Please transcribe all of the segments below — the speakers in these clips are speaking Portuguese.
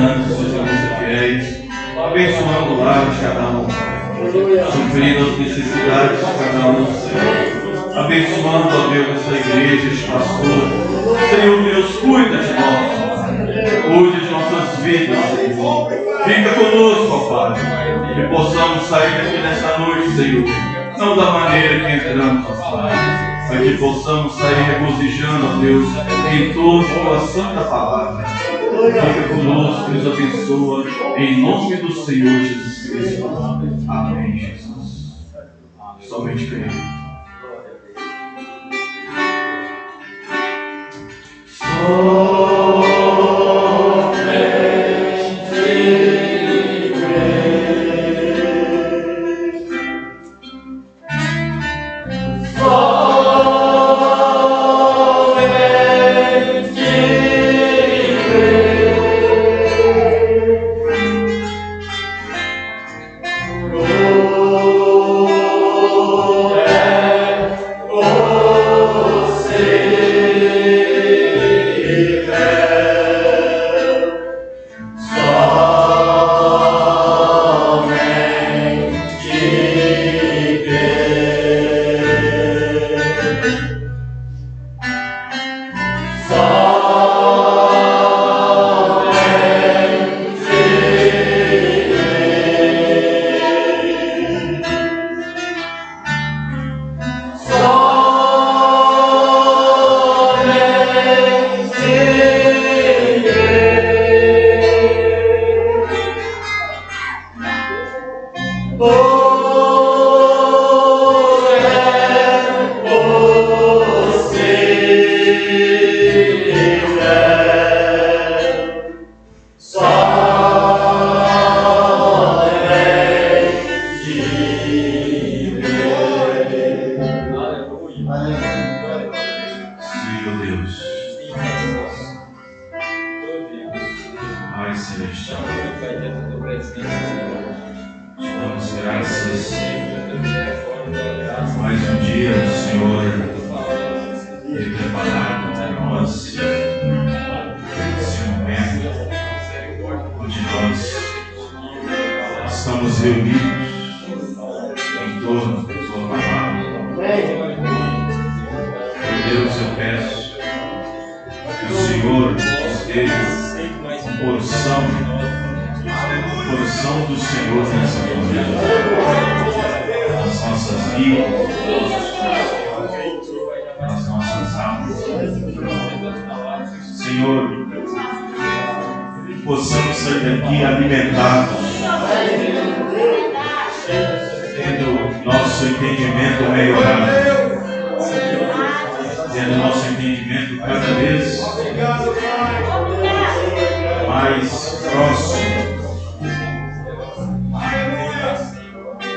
visitantes, sejamos fiéis, abençoando o lar de cada um, suprindo as necessidades de cada um, Senhor. Abençoando, ó Deus, essa igreja, este pastor. Senhor Deus, cuida de nós, cuide de nossas vidas, Senhor. Fica conosco, ó Pai, que possamos sair daqui nessa noite, Senhor, não da maneira que entramos, ó Pai, mas que possamos sair regozijando, ó Deus, em torno de tua santa palavra. Fica conosco, nos abençoa, em nome do Senhor Jesus Cristo. Amém, Jesus. Somente creio.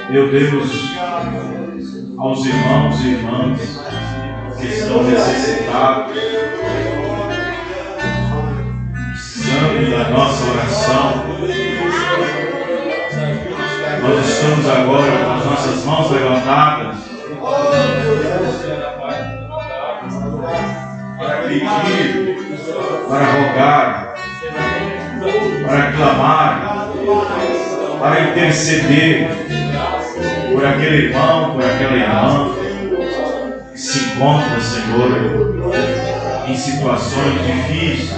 Meu Deus, aos irmãos e irmãs que estão necessitados, precisando da nossa oração, nós estamos agora com as nossas mãos levantadas para pedir, para rogar, para clamar, para interceder por aquele irmão, por aquela irmã que se encontra, Senhor, em situações difíceis,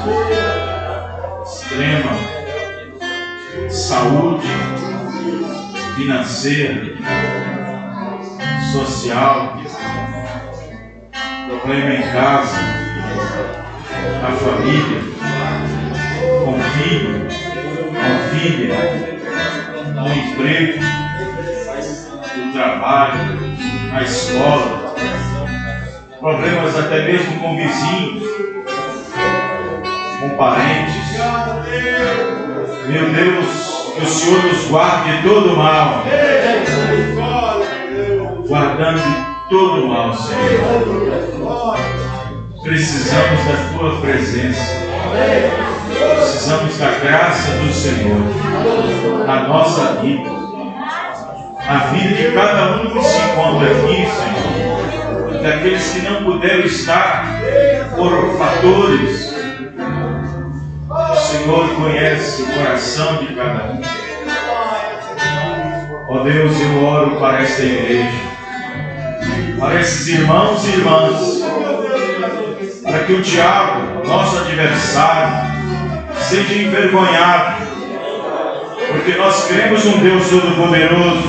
extrema, saúde, financeira, social, problema em casa, na família, com filho, com filha, no emprego, no trabalho, na escola, problemas até mesmo com vizinhos, com parentes. Meu Deus, que o Senhor nos guarde de todo o mal, guardando de todo o mal, Senhor. Precisamos da Tua presença, precisamos da graça do Senhor na nossa vida, na vida de cada um que se encontra aqui, Senhor, daqueles que não puderam estar por fatores Senhor conhece o coração de cada um. Ó Deus, eu oro para esta igreja, para esses irmãos e irmãs, para que o diabo, nosso adversário, seja envergonhado, porque nós cremos num Deus Todo-Poderoso,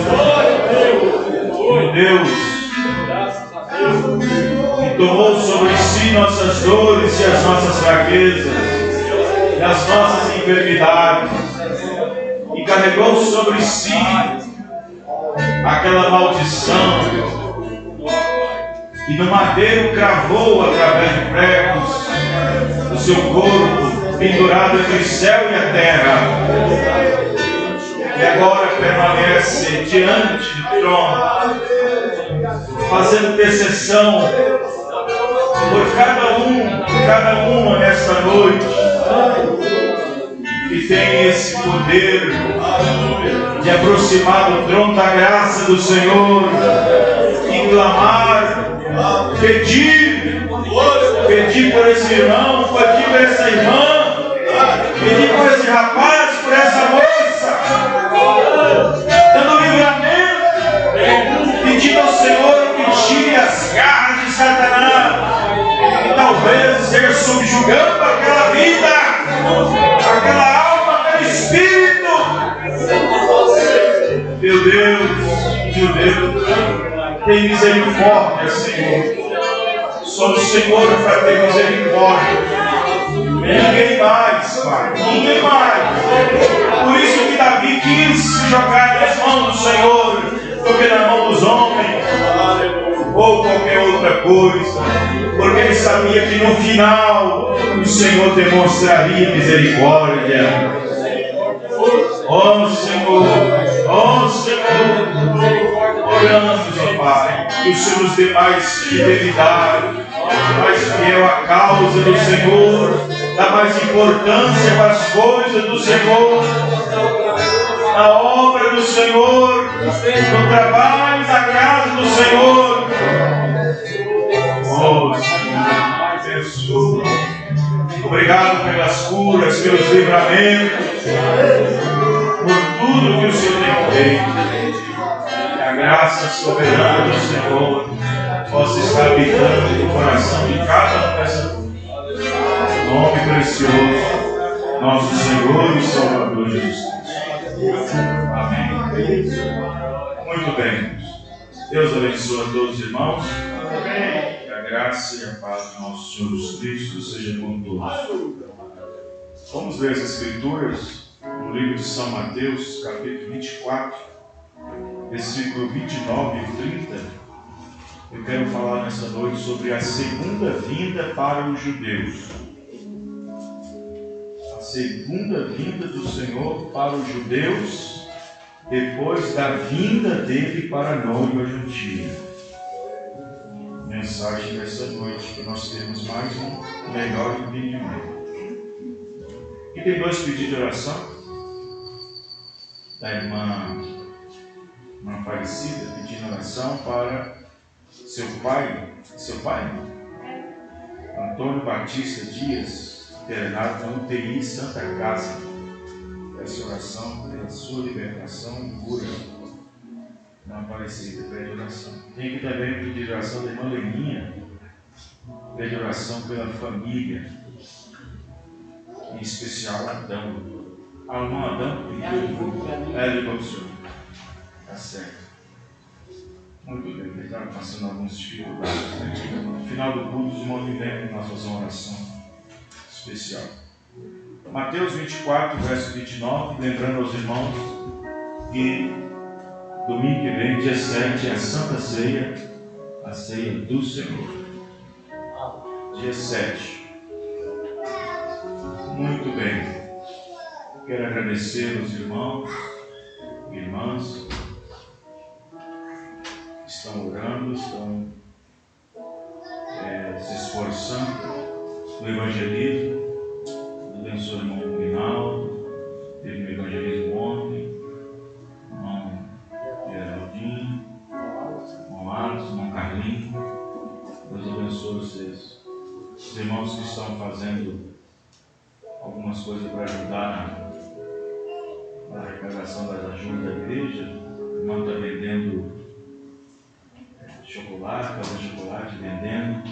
um Deus que tomou sobre si nossas dores e as nossas fraquezas e as nossas enfermidades, e carregou sobre si aquela maldição, e no madeiro cravou através de pregos o seu corpo, pendurado entre o céu e a terra, e agora permanece diante do trono, fazendo intercessão por cada uma nesta noite, que tem esse poder de aproximar do trono da graça do Senhor e clamar, pedir por esse irmão, pedir por essa irmã, pedir por esse rapaz, por essa moça, dando livramento, pedindo ao Senhor que tire as garras de Satanás, e talvez esteja subjugando aquela vida, aquela alma, aquele espírito. Meu Deus, tem misericórdia, Senhor. Só o Senhor para ter misericórdia. Ninguém mais, Pai, ninguém mais. Por isso que Davi quis se jogar nas mãos do Senhor, do que na mão dos homens, ou qualquer outra coisa, porque ele sabia que no final o Senhor demonstraria misericórdia. Ó Senhor, oramos, ó Pai, que o Senhor nos dê mais fidelidade, mais fiel à causa do Senhor, dá mais importância para as coisas do Senhor, na obra do Senhor, no trabalho da casa do Senhor. Ó Senhor, abençoa. Obrigado pelas curas, pelos livramentos, por tudo que o Senhor tem feito. Que a graça soberana do Senhor possa estar habitando no coração de cada pessoa. Nome precioso, nosso Senhor e Salvador Jesus Cristo. Amém. Muito bem. Deus abençoe a todos os irmãos. Que a graça e a paz do nosso Senhor Jesus Cristo seja com todos. Vamos ler as Escrituras no livro de São Mateus, capítulo 24, versículo 29 e 30. Eu quero falar nessa noite sobre a segunda vinda para os judeus. A segunda vinda do Senhor para os judeus, depois da vinda dele para a noiva juntina. Mensagem dessa noite, que nós temos mais um melhor entendimento. E tem dois pedidos de oração da irmã Aparecida, pedindo oração para seu pai, Antônio Batista Dias, internado na UTI Santa Casa. Essa oração pela sua libertação e cura. Irmã Aparecida, pede oração. Tem aqui também o pedido de oração da irmã Leninha, pede oração pela família, em especial Adão. A irmã Adão pediu o senhor. Tá certo. Muito bem, ele está passando algumas dificuldades. No final do culto, os irmãos me lembram, nós fazemos uma oração especial. Mateus 24, verso 29, lembrando aos irmãos que domingo que vem, dia 7, é a Santa Ceia, a ceia do Senhor. Dia 7. Muito bem. Quero agradecer aos irmãos e irmãs que estão orando, estão se esforçando no evangelismo. Abençoe o irmão Rinaldo, teve um evangelismo ontem, irmão Geraldinho, irmão Alisson, irmão Carlinhos. Deus abençoe vocês. Os irmãos que estão fazendo algumas coisas para a arrecadação das ajudas da igreja. O irmão está vendendo chocolate, fazendo chocolate, vendendo,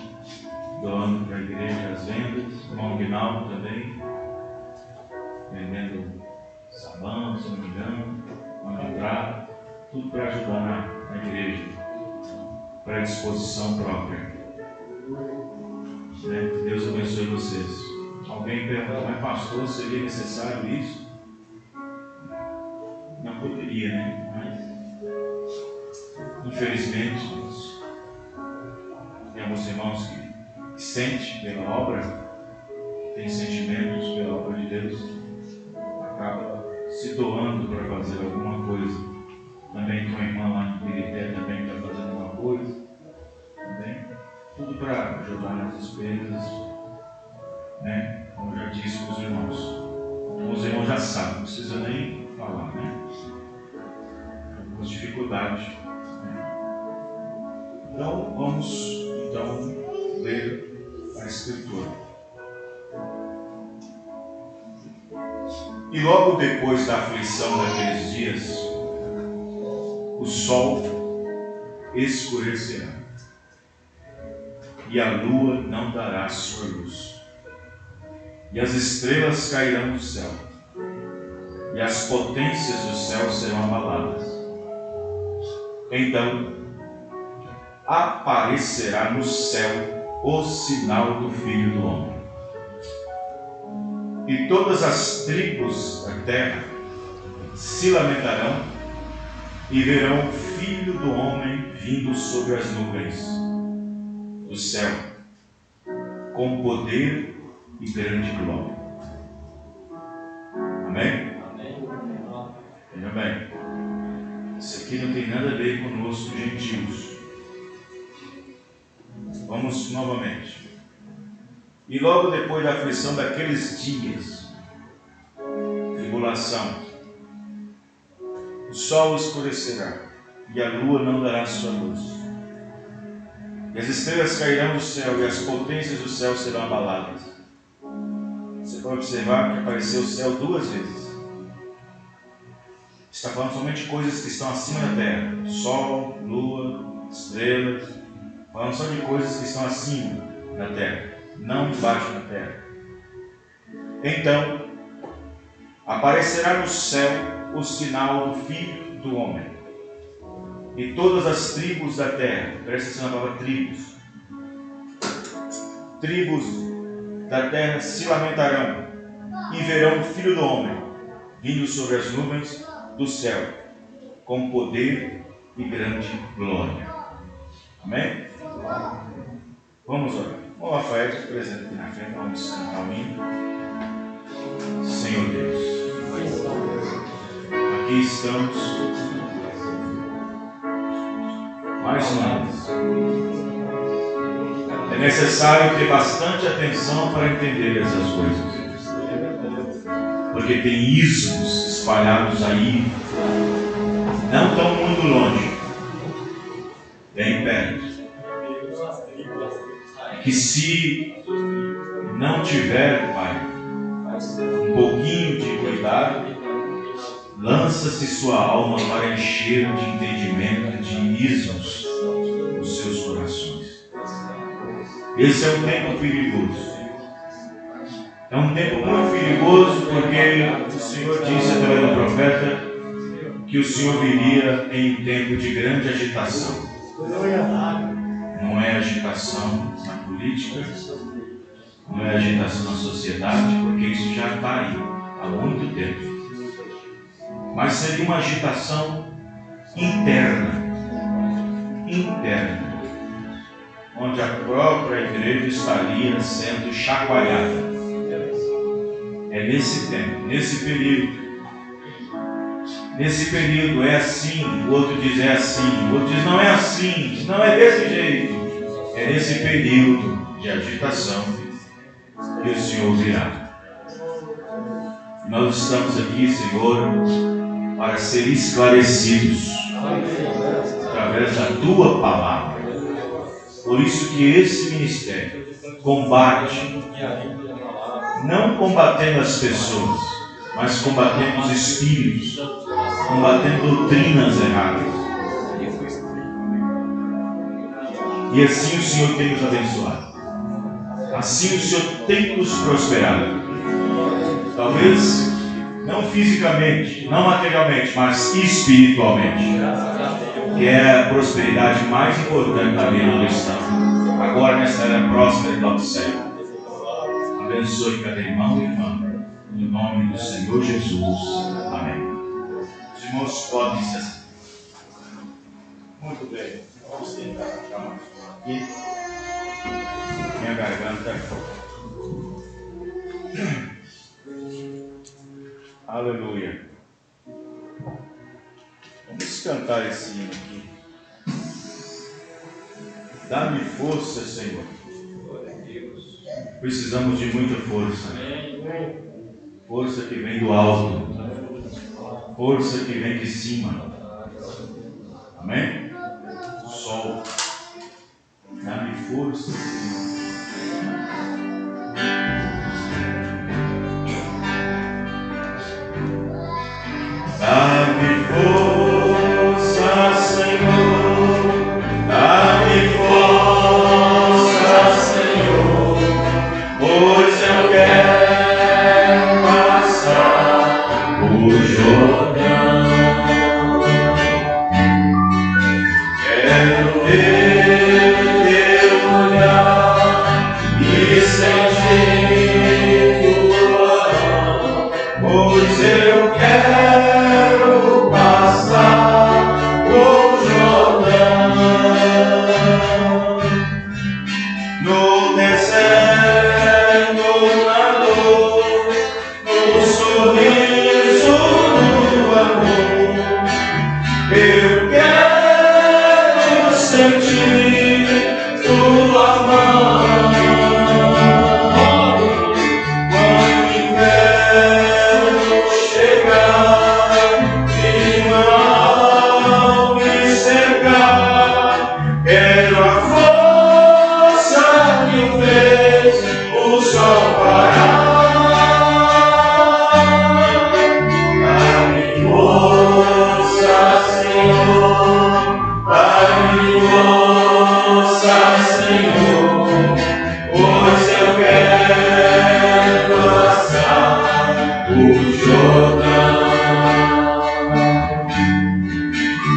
doando para a igreja as vendas. O irmão Guinaldo também, vendendo sabão, se não me engano, mão de prata, tudo para ajudar na igreja, para disposição própria. Deus abençoe vocês. Alguém pergunta, mas pastor, seria necessário isso? Não poderia, né? Mas, infelizmente, tem alguns irmãos que sentem pela obra, têm sentimentos pela obra de Deus, acaba se doando para fazer alguma coisa. Também tem uma irmã lá no Pirité também está fazendo alguma coisa. Também. Tudo para ajudar nas despesas, né? Como eu já disse para os irmãos. Os irmãos já sabem, não precisa nem falar, né? Algumas dificuldades. Né? Então, vamos ler a Escritura. E logo depois da aflição daqueles dias, o sol escurecerá e a lua não dará sua luz, e as estrelas cairão do céu, e as potências do céu serão abaladas. Então aparecerá no céu o sinal do Filho do Homem, e todas as tribos da terra se lamentarão e verão o Filho do Homem vindo sobre as nuvens do céu, com poder e grande glória. Amém? Veja bem, isso aqui não tem nada a ver conosco, gentios. Vamos novamente. E logo depois da aflição daqueles dias, tribulação, o sol escurecerá e a lua não dará sua luz, e as estrelas cairão do céu e as potências do céu serão abaladas. Você pode observar que apareceu o céu duas vezes. Está falando somente de coisas que estão acima da terra: sol, lua, estrelas. Falando só de coisas que estão acima da terra, não debaixo da terra. Então aparecerá no céu o sinal do Filho do Homem, e todas as tribos da terra, presta atenção na palavra tribos da terra se lamentarão e verão o Filho do Homem vindo sobre as nuvens do céu, com poder e grande glória. Amém? Vamos orar. O Rafael se apresenta aqui na frente, vamos cantar um hino. Senhor Deus, aqui estamos mais uma vez. É necessário ter bastante atenção para entender essas coisas, porque tem ismos espalhados aí, não tão muito longe, bem perto, que se não tiver, Pai, um pouquinho de cuidado, lança-se sua alma para encher de entendimento de ismos os seus corações. Esse é um tempo perigoso. É um tempo muito perigoso porque o Senhor disse através do profeta que o Senhor viria em tempo de grande agitação. Não é agitação na política, não é agitação na sociedade, porque isso já está aí há muito tempo. Mas seria uma agitação interna, onde a própria igreja estaria sendo chacoalhada. É nesse tempo, nesse período. Nesse período é assim, o outro diz é assim, o outro diz não é assim, não é desse jeito. É nesse período de agitação que o Senhor virá. Nós estamos aqui, Senhor, para ser esclarecidos através da Tua Palavra. Por isso que esse ministério combate, não combatendo as pessoas, mas combatendo os espíritos, combatendo doutrinas erradas. E assim o Senhor tem nos abençoado. Assim o Senhor tem nos prosperado. Talvez não fisicamente, não materialmente, mas espiritualmente. Que é a prosperidade mais importante da vida do cristão. Agora nessa era próspera do céu. Abençoe cada irmão e irmã. No nome do Senhor Jesus. Amém. Os irmãos podem se assentar. Muito bem. Vamos tentar ficar mais aqui. Minha garganta. Aleluia. Vamos cantar esse hino aqui. Dá-me força, Senhor. Precisamos de muita força. Força que vem do alto. Força que vem de cima. Amém? Sol. Dá-me força, Senhor. Dá-me força, Senhor. Dá-me força, Senhor. Pois eu quero passar o Jordão. Quero ver teu olhar e sentir tua mão. Pois eu quero passar o Jordão. No deserto, na dor, no sorriso do amor, eu quero sentir tua mão. Quando o inverno chegar e mal me cercar, quero a força que fez o sol parar. Dá-me força, Senhor. Dá-me força, Senhor. Pois eu quero passar o Jordão.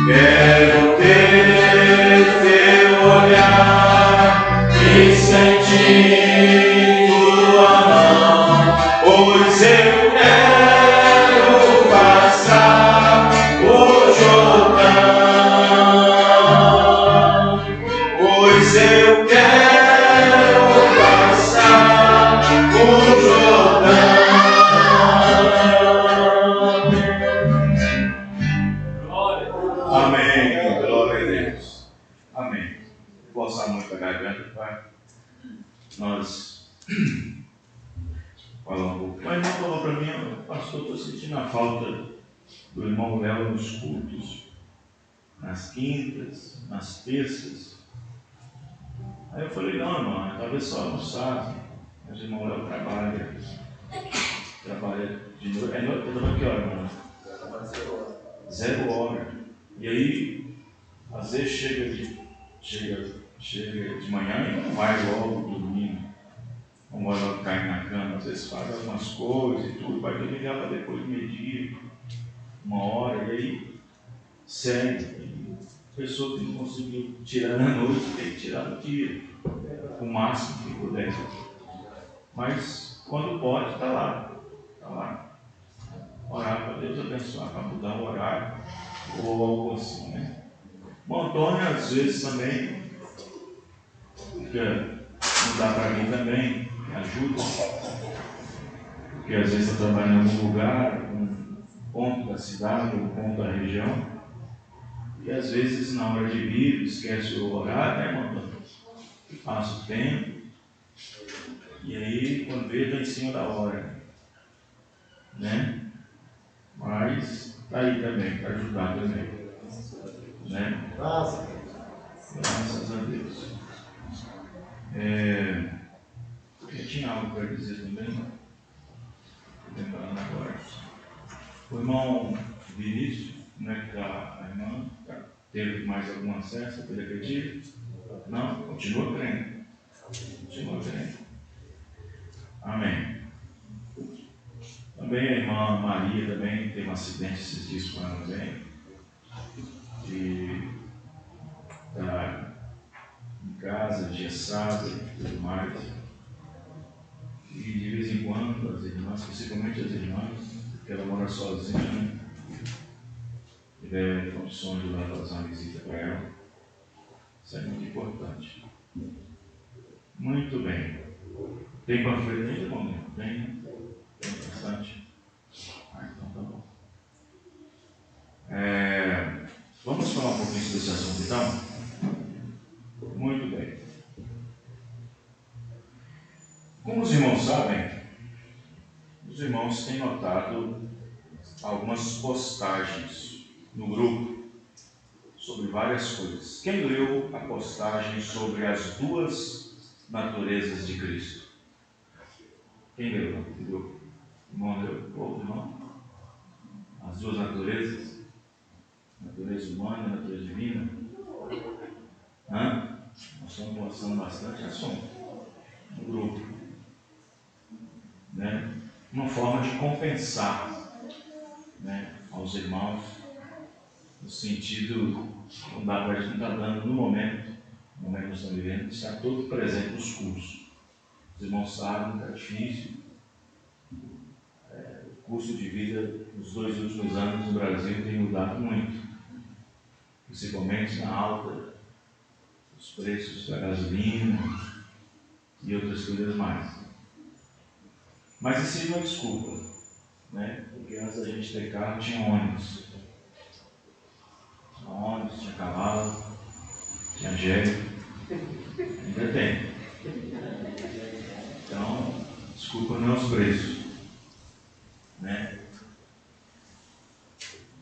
Quero ter teu olhar e sentir tua mão. Pois eu quero passar o Jordão. Pois eu quero passar o Jordão. Amém. Glória a Deus. Amém. Vou forçar muito a garganta para nós falar um pouco. O irmão falou para mim, pastor, estou sentindo a falta do irmão Léo nos cultos, nas quintas, nas terças. Aí eu falei, não, irmão, talvez só almoçar. Mas o irmão Léo trabalha de noite. É noite, eu que hora, irmão? 0 hora. E aí, às vezes chega de manhã e não vai logo dormindo. Não vai logo cair na cama. Às vezes faz algumas coisas e tudo, vai dormir lá para depois do meio-dia, 1 hora, e aí segue. Pessoa que não conseguiu tirar na noite, tem que tirar no dia, o máximo que puder. Mas quando pode, está lá. Orar para Deus abençoar, para mudar o horário ou algo assim, né? O Antônio, às vezes também, mudar para mim também, me ajuda, porque às vezes eu trabalho em algum lugar, um ponto da cidade, um ponto da região, e às vezes na hora de vir, esquece o horário, né, Antônio? Passa o tempo, e aí quando vê, está em cima da hora, né? Mas está aí também, para ajudar também, né? Graças a Deus. Eu tinha algo para dizer também, estou lembrando agora. O irmão Vinícius, né, que está a irmã, teve mais algum acesso, ele acredita? Não? Continua crendo. Continua crendo. Amém. Também a irmã Maria também teve um acidente esses dias com ela também. E está em casa, engessada e tudo mais. E de vez em quando as irmãs, principalmente as irmãs, porque ela mora sozinha, tiver condições de ir lá fazer uma visita para ela. Isso é muito importante. Muito bem. Tem panfleto ainda, irmão? Tem bastante. Então tá bom. Vamos falar um pouquinho sobre esse assunto então? Muito bem. Como os irmãos sabem, os irmãos têm notado algumas postagens no grupo sobre várias coisas. Quem leu a postagem sobre as duas naturezas de Cristo? Quem leu no grupo? Irmão leu? Outro irmão? As duas naturezas? Natureza humana e natureza divina? Nós estamos postando bastante assunto no grupo, né? Uma forma de compensar, né, aos irmãos, no sentido, não dá para a gente não está dando no momento que nós estamos vivendo, de estar todo presente nos cursos. Os irmãos sabem que é difícil. O custo de vida nos 2 últimos anos no Brasil tem mudado muito, principalmente na alta dos preços da gasolina e outras coisas mais. Mas isso não é desculpa, né? Porque antes da gente ter carro tinha ônibus. Tinha ônibus, tinha cavalo, tinha jegue, ainda tem. Então, desculpa não é os preços, né?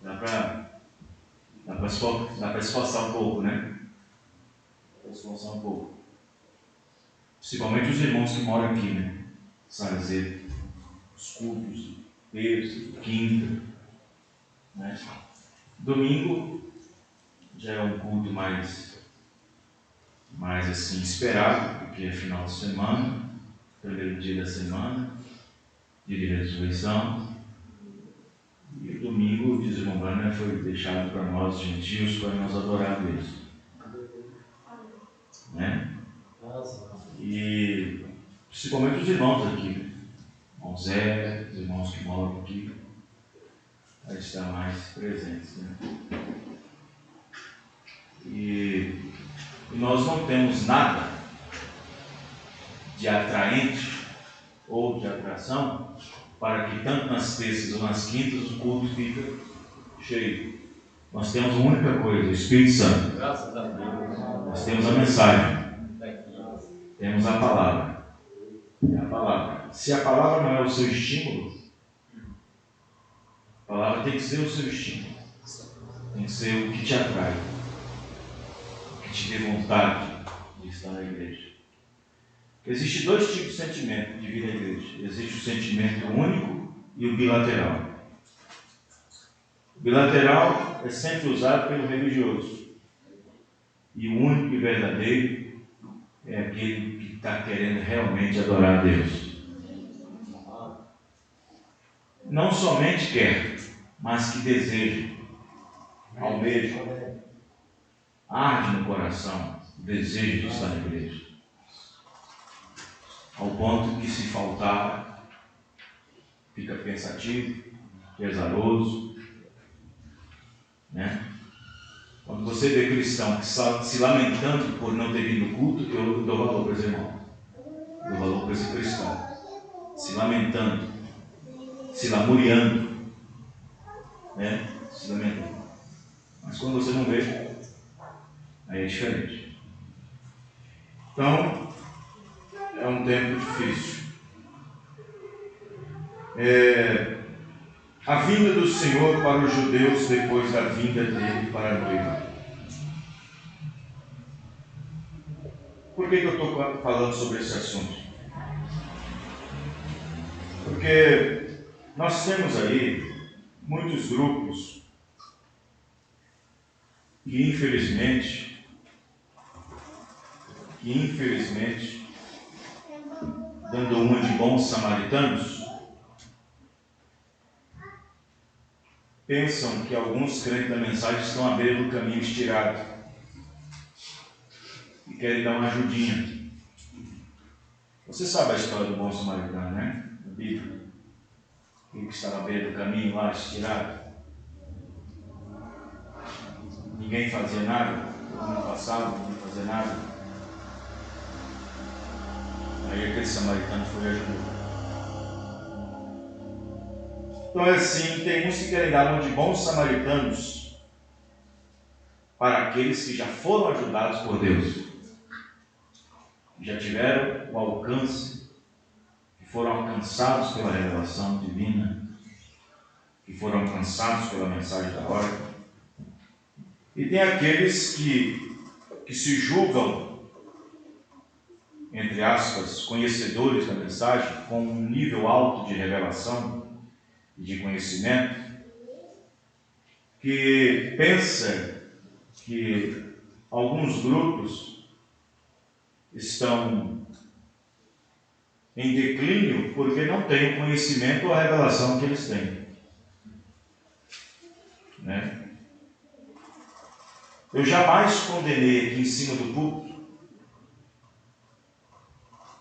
Dá para esforçar um pouco, né? Dá para esforçar um pouco. Principalmente os irmãos que moram aqui, né? Sabe, os cultos, terça, quinta, né? Domingo já é um culto mais assim, esperado, porque é final de semana, primeiro dia da semana, dia de ressurreição. E o domingo, diz o irmão Branham, foi deixado para nós, gentios, para nós adorar a Deus. Né? E principalmente os irmãos aqui, né? Irmão Zé, os irmãos que moram aqui, para estar mais presentes. Né? E nós não temos nada de atraente ou de atração para que tanto nas terças ou nas quintas o culto fica cheio. Nós temos uma única coisa, o Espírito Santo. Graças a Deus. Nós temos a mensagem. Temos a palavra. É a palavra. Se a palavra não é o seu estímulo, a palavra tem que ser o seu estímulo. Tem que ser o que te atrai, o que te dê vontade de estar na igreja. Existem 2 tipos de sentimento de vida na igreja. Existe o sentimento único e o bilateral. O bilateral é sempre usado pelo religioso. E o único e verdadeiro é aquele que está querendo realmente adorar a Deus. Não somente quer, mas que deseja, almeja, arde no coração o desejo de estar na igreja. Ao ponto que, se faltar, fica pensativo, pesaroso, né? Quando você vê cristão que está se lamentando por não ter vindo no culto, eu dou valor para esse irmão. Eu dou valor para esse cristão. Se lamentando, se lamuriando, né? Se lamentando. Mas quando você não vê, aí é diferente. Então, é um tempo difícil. A vinda do Senhor para os judeus depois da vinda dele para a noiva. Por que eu estou falando sobre esse assunto? Porque nós temos aí muitos grupos que infelizmente, dando uma de bons samaritanos, pensam que alguns crentes da mensagem estão à beira do caminho estirado e querem dar uma ajudinha. Você sabe a história do bom samaritano, né? Na Bíblia. Ele que estava à beira do caminho lá, estirado. Ninguém fazia nada, todo mundo passava, ninguém fazia nada. Aí aquele samaritano foi e ajudou. Então é assim, tem uns que querem dar uma de bons samaritanos para aqueles que já foram ajudados por Deus, já tiveram o alcance, que foram alcançados pela revelação divina, que foram alcançados pela mensagem da ordem. E tem aqueles que se julgam, entre aspas, conhecedores da mensagem, com um nível alto de revelação e de conhecimento, que pensa que alguns grupos estão em declínio porque não têm o conhecimento ou a revelação que eles têm, né? Eu jamais condenei aqui em cima do púlpito,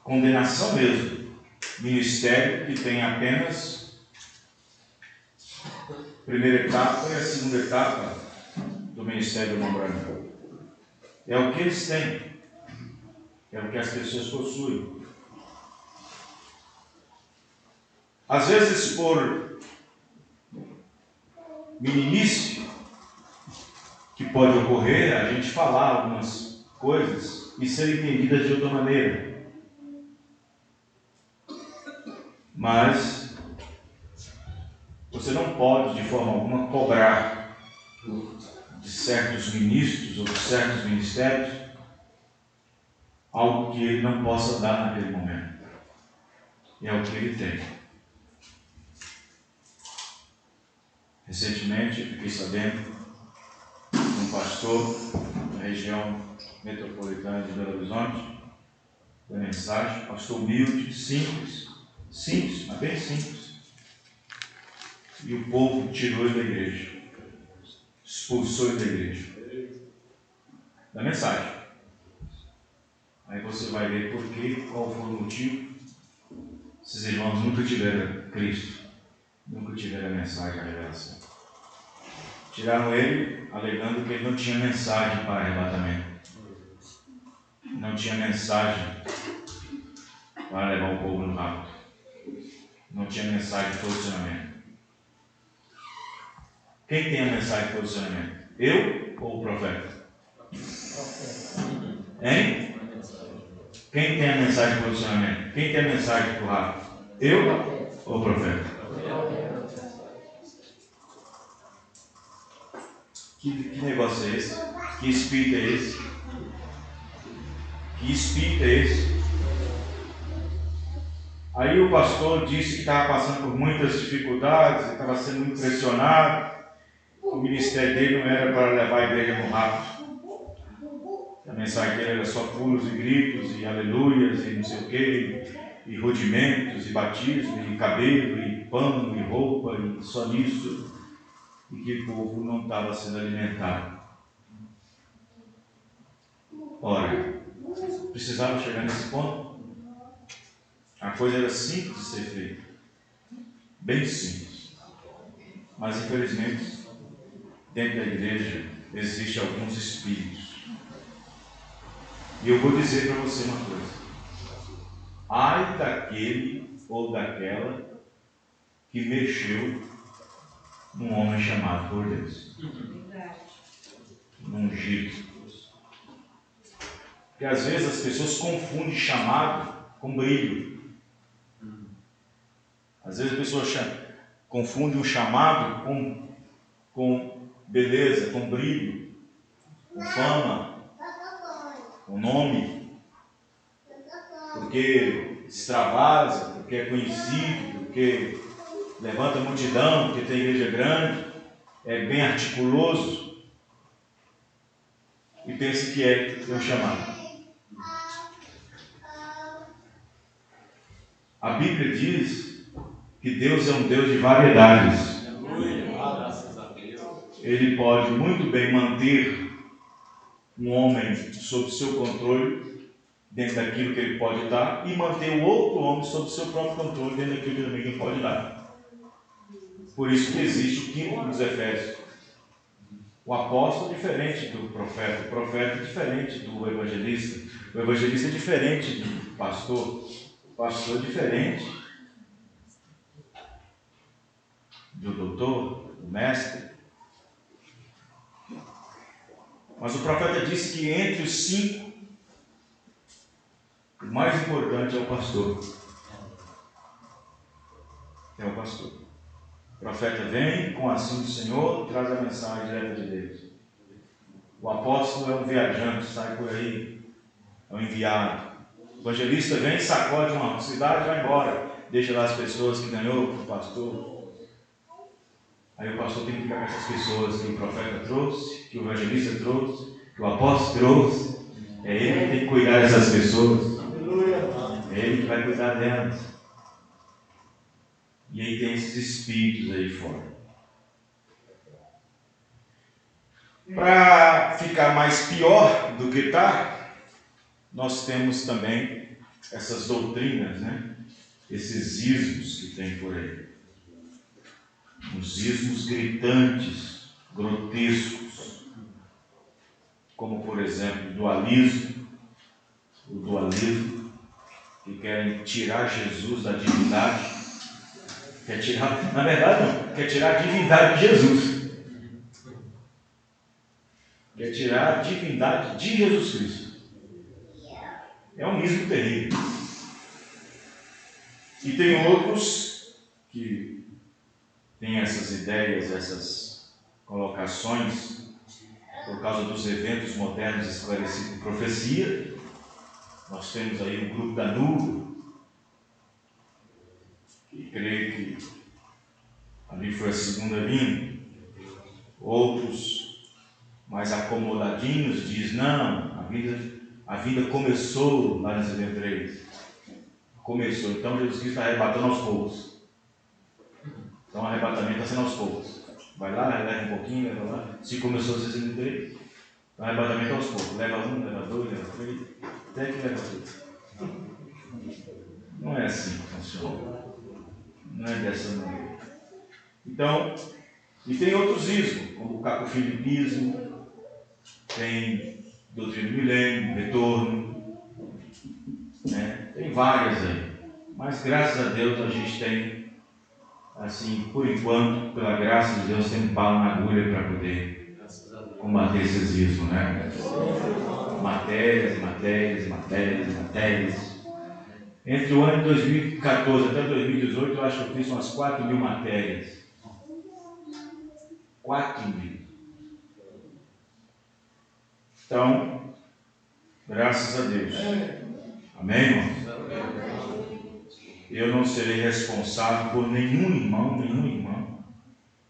condenação mesmo, ministério que tem apenas a primeira etapa e a segunda etapa do ministério do Mão Branca. É o que eles têm, é o que as pessoas possuem. Às vezes, por meninice que pode ocorrer, a gente falar algumas coisas e ser entendidas de outra maneira. Mas você não pode, de forma alguma, cobrar de certos ministros ou de certos ministérios algo que ele não possa dar naquele momento. E é o que ele tem. Recentemente eu fiquei sabendo de um pastor da região metropolitana de Belo Horizonte, da mensagem, pastor humilde, simples, mas bem simples. E o povo tirou ele da igreja, expulsou ele da igreja, da mensagem. Aí você vai ver por quê, qual foi o motivo. Esses irmãos nunca tiveram Cristo, nunca tiveram a mensagem, a revelação. Tiraram ele, alegando que ele não tinha mensagem para arrebatamento, não tinha mensagem para levar o povo no rapto, não tinha mensagem de posicionamento. Quem tem a mensagem de posicionamento? Eu ou o profeta? Hein? Quem tem a mensagem de posicionamento? Quem tem a mensagem para o rapto? Eu ou o profeta? Que negócio é esse? Que espírito é esse? Que espírito é esse? Aí o pastor disse que estava passando por muitas dificuldades, estava sendo muito pressionado. O ministério dele não era para levar a igreja no rapto. A mensagem dele era só pulos e gritos, e aleluias, e não sei o quê, e rudimentos, e batismo, e cabelo, e pano, e roupa, e só nisso. E que o povo não estava sendo alimentado. Ora, precisava chegar nesse ponto? A coisa era simples de ser feita, bem simples. Mas infelizmente, dentro da igreja existem alguns espíritos. E eu vou dizer para você uma coisa: ai daquele ou daquela que mexeu num homem chamado por Deus, num ungido. Porque às vezes as pessoas confundem chamado com brilho. Às vezes as pessoas confundem o chamado com beleza, com brilho, com fama, com nome, porque extravasa, porque é conhecido, porque levanta a multidão, porque tem igreja grande, é bem articuloso, e pensa que é um chamado. A Bíblia diz que Deus é um Deus de variedades. Ele pode muito bem manter um homem sob seu controle, dentro daquilo que ele pode dar, e manter o outro homem sob seu próprio controle, dentro daquilo que também ele pode dar. Por isso que existe o químico dos Efésios. O apóstolo é diferente do profeta, o profeta é diferente do evangelista, o evangelista é diferente do pastor, o pastor é diferente do doutor, do mestre. Mas o profeta disse que entre os 5, o mais importante é o pastor. É o pastor. O profeta vem com a ação do Senhor, traz a mensagem direta de Deus. O apóstolo é um viajante, sai por aí, é um enviado. O evangelista vem, sacode uma cidade e vai embora. Deixa lá as pessoas que ganhou para o pastor. Aí o pastor tem que ficar com essas pessoas que o profeta trouxe, que o evangelista trouxe, que o apóstolo trouxe. É ele que tem que cuidar dessas pessoas. É ele que vai cuidar delas. E aí tem esses espíritos aí fora. Para ficar mais pior do que está, nós temos também essas doutrinas, né? Esses ismos que tem por aí. Os ismos gritantes, grotescos, como por exemplo o dualismo, que querem tirar Jesus da divindade. Quer tirar, na verdade não, quer tirar a divindade de Jesus. Quer tirar a divindade de Jesus Cristo. É um ismo terrível. E tem outros que têm essas ideias, essas colocações, por causa dos eventos modernos esclarecidos em profecia. Nós temos aí o grupo da nuvem, que crê que ali foi a segunda vinda. Outros mais acomodadinhos diz, não, a vida começou lá nesse evento 3. Começou, então Jesus Cristo está arrebatando aos poucos. Então o arrebatamento está sendo aos poucos. Vai lá, leva um pouquinho, leva lá. Se começou a ser 3, o arrebatamento aos poucos. Leva 1, leva 2, leva 3, até que leva 2. Não é assim que funciona. Não é dessa maneira. Então, e tem outros ismos, como o capofilipismo, tem doutrina do milênio, retorno, né? Tem várias aí. Mas graças a Deus a gente tem, assim, por enquanto, pela graça de Deus, tem um pau na agulha para poder combater esses ismos, né? Matérias. Entre o ano de 2014 até 2018, eu acho que eu fiz umas 4.000 matérias. 4.000. Então, graças a Deus. Amém, irmão? Eu não serei responsável por nenhum irmão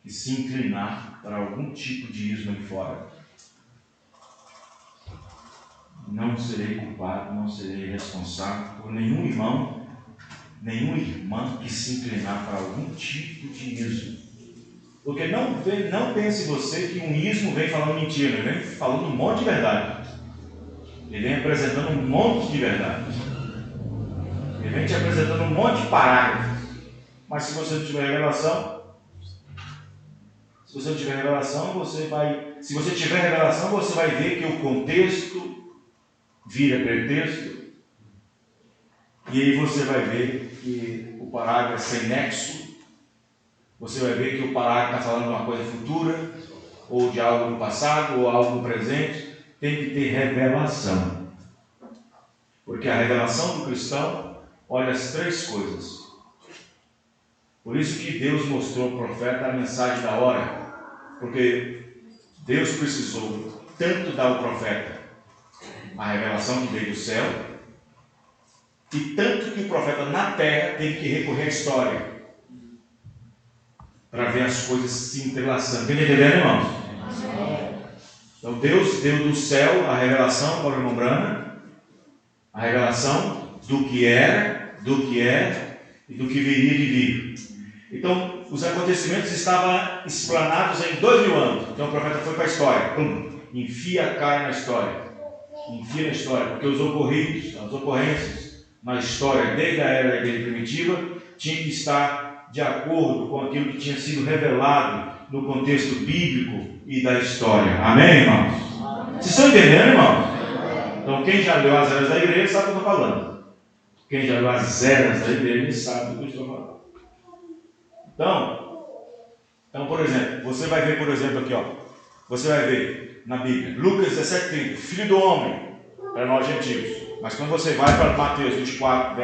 que se inclinar para algum tipo de ismo aí fora. Não serei culpado, não serei responsável por nenhum irmão, nenhuma irmã que se inclinar para algum tipo de ismo. Porque não pense você que um ismo vem falando mentira, ele vem falando um monte de verdade. Ele vem apresentando um monte de verdade. Ele vem te apresentando um monte de parágrafos. Mas se você não tiver revelação, você vai ver que o contexto vira pretexto. E aí você vai ver que o parágrafo é sem nexo. Você vai ver que o parágrafo está falando de uma coisa futura, ou de algo no passado, ou algo no presente. Tem que ter revelação. Porque a revelação do cristão olha as 3 coisas. Por isso que Deus mostrou ao profeta a mensagem da hora. Porque Deus precisou tanto dar ao profeta a revelação que veio do céu, e tanto que o profeta na terra teve que recorrer à história. para ver as coisas se entrelaçando. Tem entendendo, irmãos? Então Deus deu do céu a revelação para o irmão Branham, a revelação do que era, do que é e do que viria de vir. Então, os acontecimentos estavam explanados em 2000 anos. Então o profeta foi para a história. Enfia a cara na história. Enfia na história. Porque os ocorridos, as ocorrências na história, desde a era da igreja primitiva, tinham que estar de acordo com aquilo que tinha sido revelado no contexto bíblico e da história. Amém, irmãos? Vocês estão entendendo, irmãos? Então, quem já leu as eras da igreja sabe o que eu estou falando. Quem já leu as eras da igreja sabe o que eu estou falando. Então, por exemplo, você vai ver, por exemplo, aqui, ó. Você vai ver na Bíblia, Lucas 17:30, filho do homem, para nós gentios. Mas quando você vai para Mateus 24,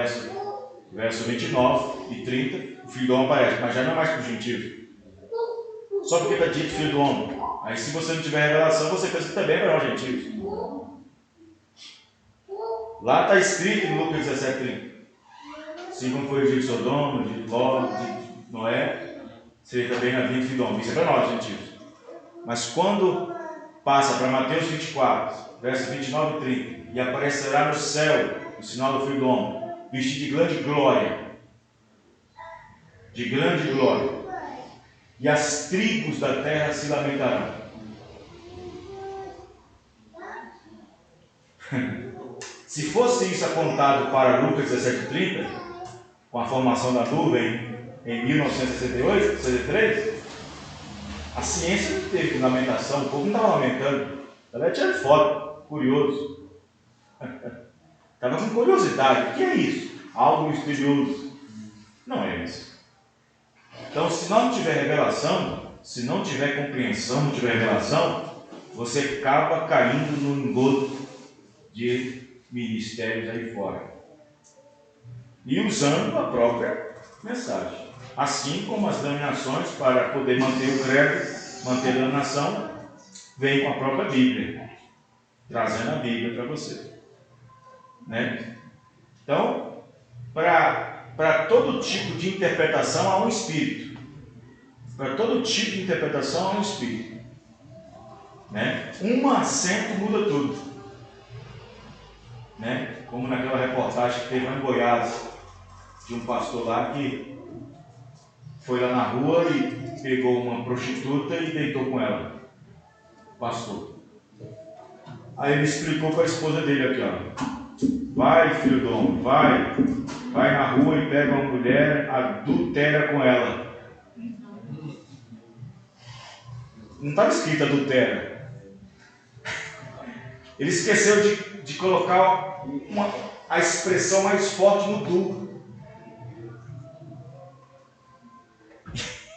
verso 29 e 30, o filho do homem aparece, mas já não é mais para os gentios. Só porque está dito filho do homem. Aí se você não tiver revelação, você pensa que também é para nós gentios. Lá está escrito em Lucas 17:30. Assim como foi o dia de Sodoma, de Ló, de Noé, seria também na vinda do filho do homem. Isso é para nós gentios. Mas quando passa para Mateus 24, versos 29 e 30, e aparecerá no céu o sinal do filho do homem, vestido de grande glória. De grande glória. E as tribos da terra se lamentarão. Se fosse isso apontado para Lucas 17:30, com a formação da nuvem em 1968, 63, a ciência não teve lamentação, o povo não estava lamentando. Ela tinha foto, curioso. Estava com curiosidade. O que é isso? Algo misterioso. Não é isso. Então, se não tiver revelação, se não tiver compreensão, não tiver revelação, você acaba caindo no engodo de ministérios aí fora. E usando a própria mensagem. Assim como as denominações, para poder manter o credo, manter a denominação, vem com a própria Bíblia, trazendo a Bíblia para você. Né? Então, para todo tipo de interpretação há um espírito. Para todo tipo de interpretação há um espírito. Né? Um acento muda tudo. Né? Como naquela reportagem que teve lá em Goiás, de um pastor lá que foi lá na rua e pegou uma prostituta e deitou com ela. Pastor. Aí ele explicou para a esposa dele aqui, ó. Vai, filho do homem, vai na rua e pega uma mulher, adultera com ela. Não estava escrito adultera. Ele esqueceu de colocar a expressão mais forte no tu.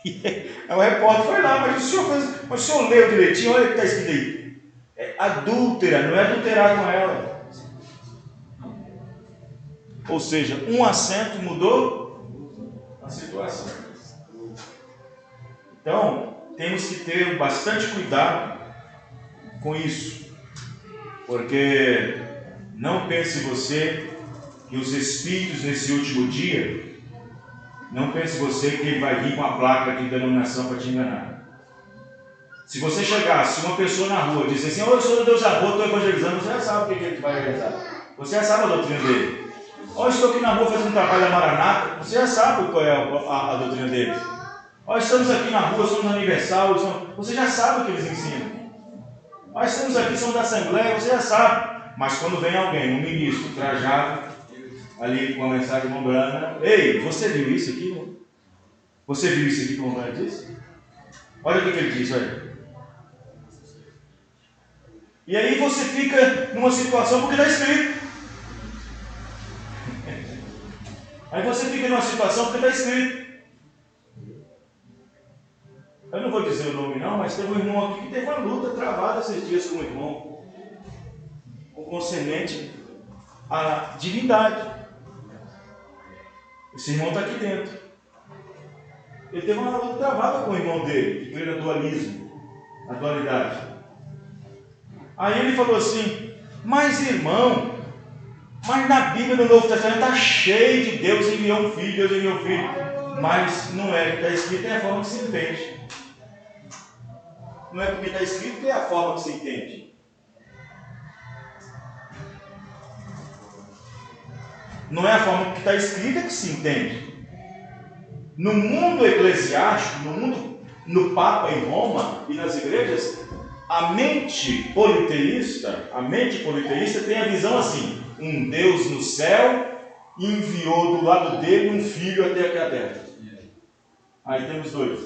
Aí o repórter foi lá, mas o senhor leu direitinho, olha o que está escrito aí. É adúltera, não é adulterar com ela. Ou seja, um acento mudou a situação. Então, temos que ter bastante cuidado com isso. Porque não pense você que os espíritos nesse último dia, não pense você que ele vai vir com a placa de denominação para te enganar. Se você chegasse, uma pessoa na rua, disse assim, eu sou Deus da rua, estou evangelizando, você já sabe o que ele vai realizar. Você já sabe a doutrina dele. Olha, estou aqui na rua fazendo um trabalho da Maranata, você já sabe qual é a doutrina deles. Olha, estamos aqui na rua, somos Universal, você já sabe o que eles ensinam. Olha, estamos aqui, somos da Assembleia, você já sabe. Mas quando vem alguém, um ministro trajado, ali com a mensagem membrana, ei, você viu isso aqui? Né? Você viu isso aqui como ele disse? Olha o que ele diz, olha. E aí você fica numa situação porque está escrito. Aí você fica numa situação porque está escrito. Eu não vou dizer o nome não, mas teve um irmão aqui que teve uma luta travada esses dias com o irmão, concernente à divindade. Esse irmão está aqui dentro. Ele teve uma luta travada com o irmão dele, que crê no dualismo, na dualidade. Aí ele falou assim, mas irmão, mas na Bíblia do Novo Testamento está cheio de Deus enviou um filho, Deus enviou um filho. Mas não é que está escrito, é a forma que se entende. Não é porque está escrito que é a forma que se entende. Não é a forma que está escrita que se entende. No mundo eclesiástico, no Papa em Roma e nas igrejas, a mente politeísta tem a visão assim: um Deus no céu enviou do lado dele um filho até aqui a terra. Aí temos dois.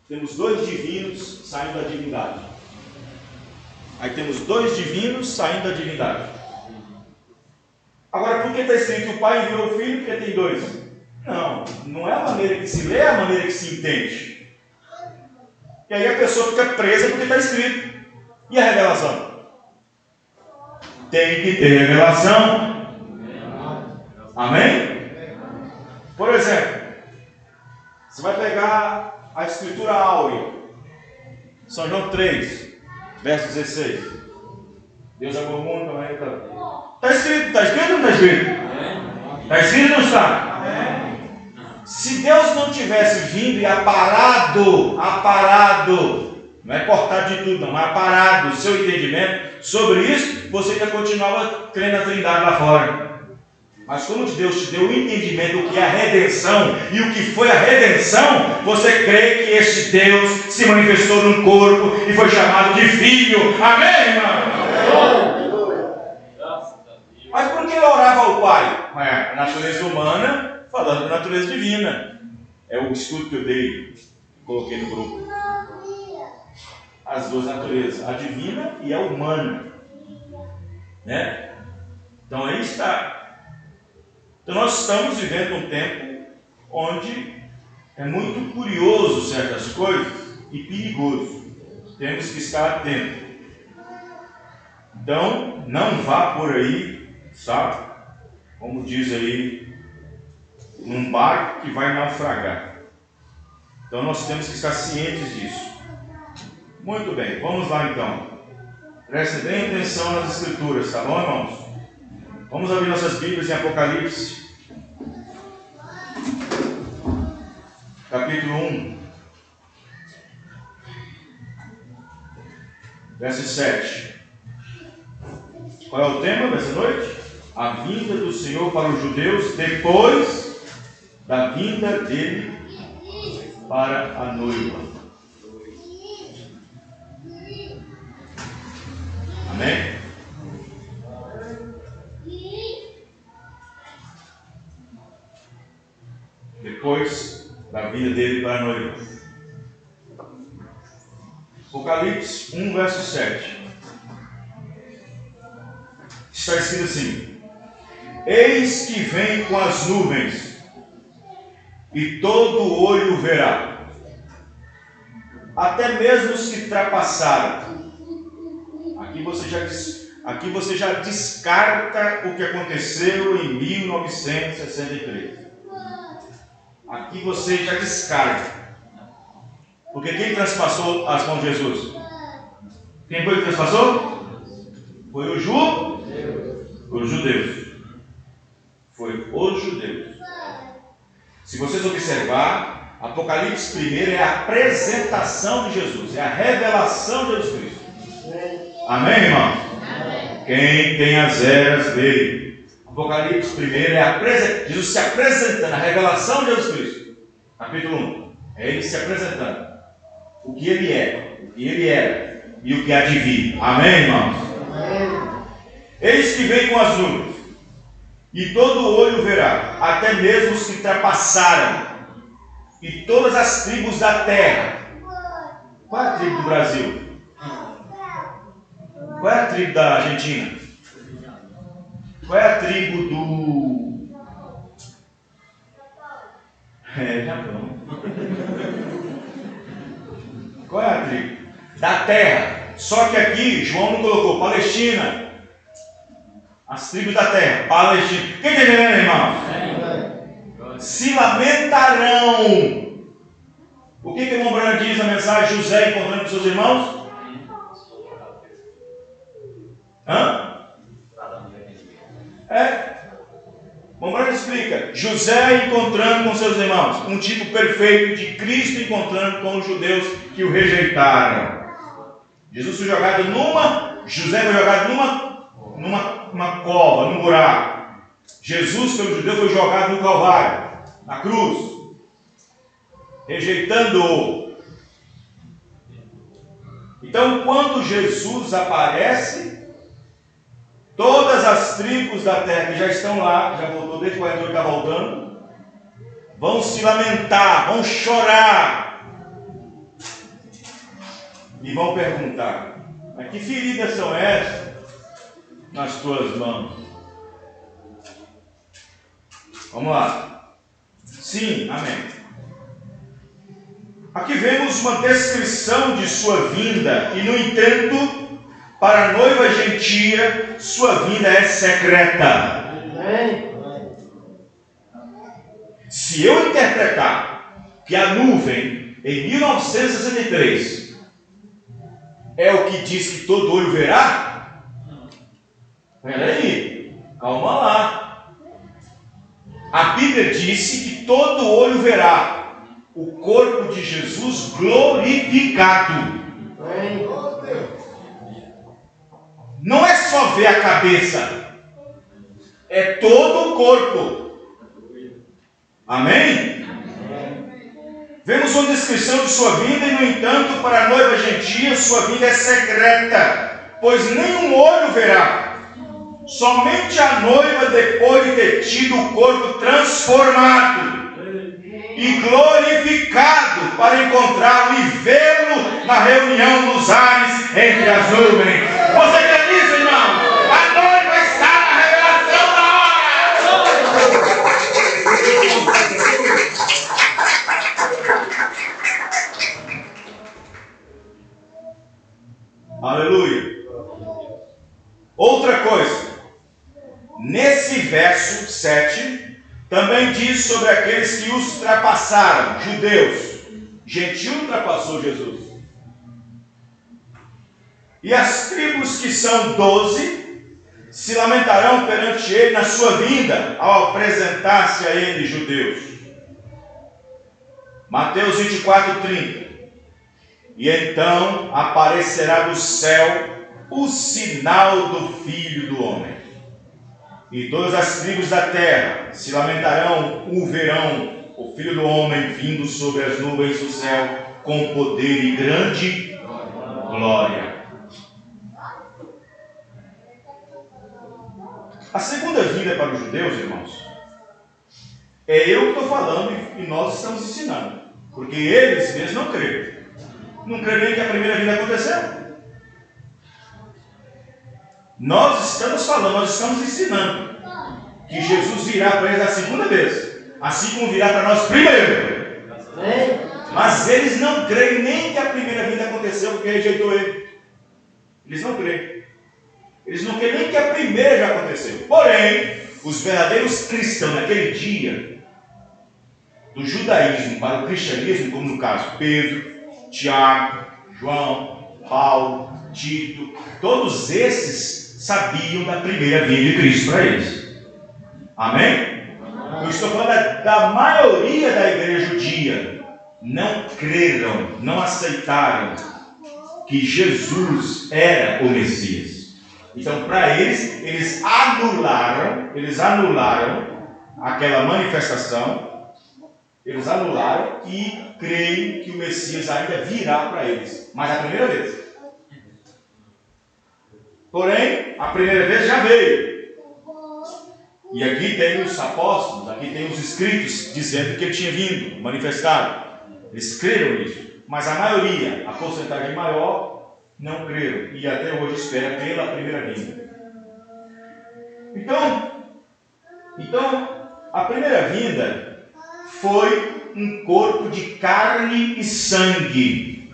Temos dois divinos saindo da divindade. Aí temos dois divinos saindo da divindade. Agora, por que está escrito que o pai enviou o filho? Porque tem dois. Não é a maneira que se lê, é a maneira que se entende. E aí a pessoa fica presa porque está escrito. E a revelação? Tem que ter revelação. Amém? Por exemplo, você vai pegar a Escritura Áurea, São João 3, verso 16. Deus amou o mundo, está escrito ou não está escrito? Está escrito ou não está? Se Deus não tivesse vindo e aparado, não é cortado de tudo, não, mas aparado o seu entendimento sobre isso, você ainda continuava crendo na Trindade lá fora. Mas como Deus te deu o entendimento do que é a redenção e o que foi a redenção, você crê que este Deus se manifestou num corpo e foi chamado de Filho. Amém, irmão? Mas por que ele orava ao Pai? A natureza humana falando da natureza divina. É o estudo que eu dei, coloquei no grupo. As duas naturezas, a divina e a humana. Né? Então aí está. Então nós estamos vivendo um tempo onde é muito curioso certas coisas e perigoso. Temos que estar atentos. Então não vá por aí, sabe? Como diz aí, num barco que vai naufragar. Então nós temos que estar cientes disso. Muito bem, vamos lá então. Prestem bem atenção nas escrituras, tá bom, irmãos? Vamos abrir nossas Bíblias em Apocalipse, capítulo 1, verso 7. Qual é o tema dessa noite? A vinda do Senhor para os judeus depois da vinda dele para a noiva. Amém? Depois da vinda dele para a noiva. Apocalipse 1, verso 7. Está escrito assim: eis que vem com as nuvens, e todo olho verá, até mesmo os que trapassaram. Aqui você já descarta o que aconteceu em 1963. Aqui você já descarta. Porque quem transpassou as mãos de Jesus? Quem foi que transpassou? Foi os judeus. Foi os judeus. Se vocês observar, Apocalipse primeiro é a apresentação de Jesus, é a revelação de Jesus Cristo. Amém, irmão? Amém. Quem tem as eras veio. Apocalipse primeiro é Jesus se apresentando, a revelação de Jesus Cristo. Capítulo 1. É ele se apresentando. O que ele é, o que ele era e o que há de vir. Amém, irmãos? Amém. Eis que vem com as nuvens, e todo olho verá, até mesmo os que trapassaram, e todas as tribos da terra. Qual é a tribo do Brasil? Qual é a tribo da Argentina? Qual é a tribo do... Japão. Qual é a tribo? Da terra. Só que aqui, João não colocou Palestina. As tribos da terra, Palestina. Quem está entendendo, irmão? Se lamentarão. O que o irmão Branco diz na mensagem? José encontrando com seus irmãos? O irmão Branco explica explica, José encontrando com seus irmãos, um tipo perfeito de Cristo encontrando com os judeus que o rejeitaram. Jesus foi jogado José foi jogado numa cova, num buraco. Jesus, pelo judeu, foi jogado no Calvário, na cruz, rejeitando-o. Então, quando Jesus aparece, todas as tribos da terra que já estão lá, já voltou desde 48, está voltando, vão se lamentar, vão chorar e vão perguntar: mas que feridas são essas nas tuas mãos? Vamos lá. Sim, amém. Aqui vemos uma descrição de sua vinda e, no entanto, para a noiva gentia, sua vinda é secreta. Se eu interpretar que a nuvem, em 1963, é o que diz que todo olho verá, peraí, calma lá. A Bíblia disse que todo olho verá o corpo de Jesus glorificado. Não é só ver a cabeça, é todo o corpo. Amém? Vemos uma descrição de sua vinda e, no entanto, para a noiva gentia, sua vinda é secreta, pois nenhum olho verá. Somente a noiva, depois de ter tido o corpo transformado e glorificado, para encontrá-lo e vê-lo na reunião dos ares entre as nuvens. Você crê nisso, irmão? A noiva está na revelação da hora. Aleluia. Outra coisa, nesse verso 7, também diz sobre aqueles que os ultrapassaram, judeus. Gentil ultrapassou Jesus. E as tribos que são 12 se lamentarão perante ele na sua vinda, ao apresentar-se a ele, judeus. Mateus 24:30. E então aparecerá do céu o sinal do Filho do Homem. E todas as tribos da terra se lamentarão, o verão, o Filho do Homem vindo sobre as nuvens do céu, com poder e grande glória. A segunda vinda para os judeus, irmãos, é eu que estou falando e nós estamos ensinando. Porque eles não creem. Não creem nem que a primeira vinda aconteceu. Nós estamos falando, nós estamos ensinando que Jesus virá para eles a segunda vez, assim como virá para nós primeiro. Mas eles não creem nem que a primeira vinda aconteceu porque rejeitou ele. Eles não creem. Eles não creem nem que a primeira já aconteceu. Porém, os verdadeiros cristãos naquele dia, do judaísmo para o cristianismo, como no caso Pedro, Tiago, João, Paulo, Tito, todos esses sabiam da primeira vinda de Cristo para eles. Amém? Eu estou falando da maioria da igreja judia. Não creram, não aceitaram que Jesus era o Messias. Então, para eles anularam aquela manifestação, eles anularam e creem que o Messias ainda virá para eles, mas a primeira vez. Porém, a primeira vez já veio. E aqui tem os apóstolos, aqui tem os escritos dizendo que ele tinha vindo, manifestado. Eles creram nisso, mas a maioria, a porcentagem maior, não creram e até hoje espera pela primeira vinda. Então, a primeira vinda foi um corpo de carne e sangue.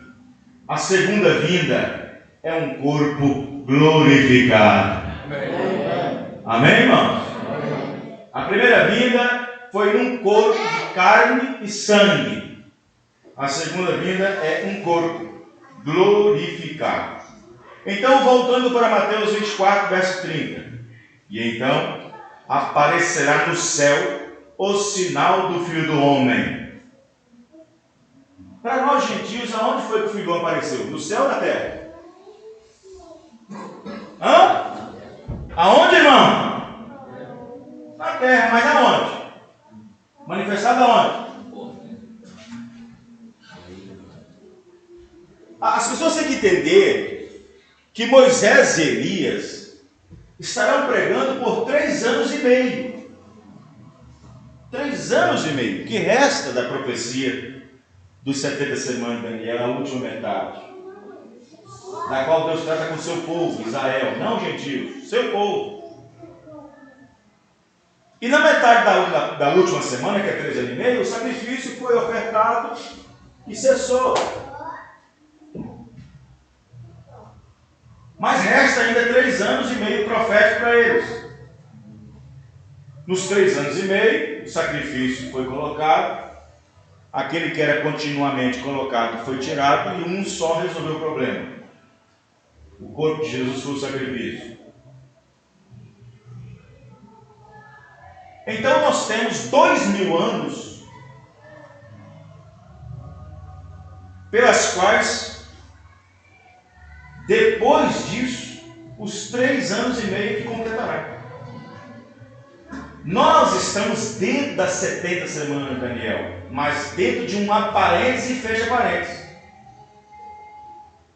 A segunda vinda é um corpo glorificado. Amém, irmãos? A primeira vinda foi um corpo de carne e sangue. A segunda vinda é um corpo glorificado. Então, voltando para Mateus 24, verso 30. E então aparecerá no céu o sinal do Filho do Homem. Para nós gentios, aonde foi que o Filho do Homem apareceu? No céu ou na terra? Hã? Aonde, irmão? Na terra, mas aonde? Manifestado aonde? As pessoas têm que entender que Moisés e Elias estarão pregando por 3 anos e meio. 3 anos e meio, que resta da profecia dos 70 semanas de Daniel, a última metade, na qual Deus trata com o seu povo, Israel, não gentios, seu povo. E na metade da última semana, que é 3 anos e meio, o sacrifício foi ofertado e cessou. Mas resta ainda 3 anos e meio profético para eles. Nos 3 anos e meio, o sacrifício foi colocado, aquele que era continuamente colocado foi tirado e um só resolveu o problema. O corpo de Jesus foi o sacrifício. Então nós temos 2000 anos pelas quais, depois disso, os 3 anos e meio que completará. Nós estamos dentro das 70 semanas de Daniel, mas dentro de um parênteses e fecha parênteses.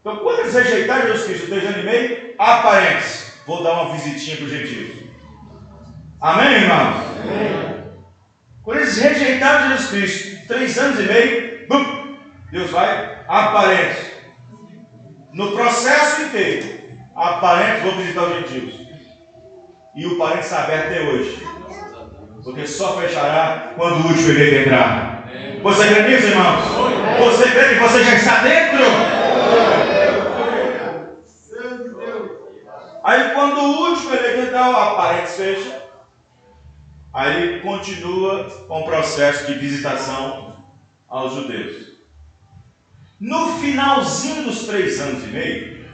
Então, quando eles rejeitaram Jesus Cristo 3 anos e meio, parênteses, vou dar uma visitinha para os gentios. Amém, irmãos? Amém. Quando eles rejeitaram Jesus Cristo 3 anos e meio, Deus vai, parênteses. No processo inteiro, parênteses, vou visitar os gentios. E o parênteses está aberto até hoje. Porque só fechará quando o último eleito entrar. Você crê nisso, irmãos? Você crê que você já está dentro? Aí quando o último eleito entrar, a parênteses fecha. Aí continua com o processo de visitação aos judeus. No finalzinho dos 3 anos e meio,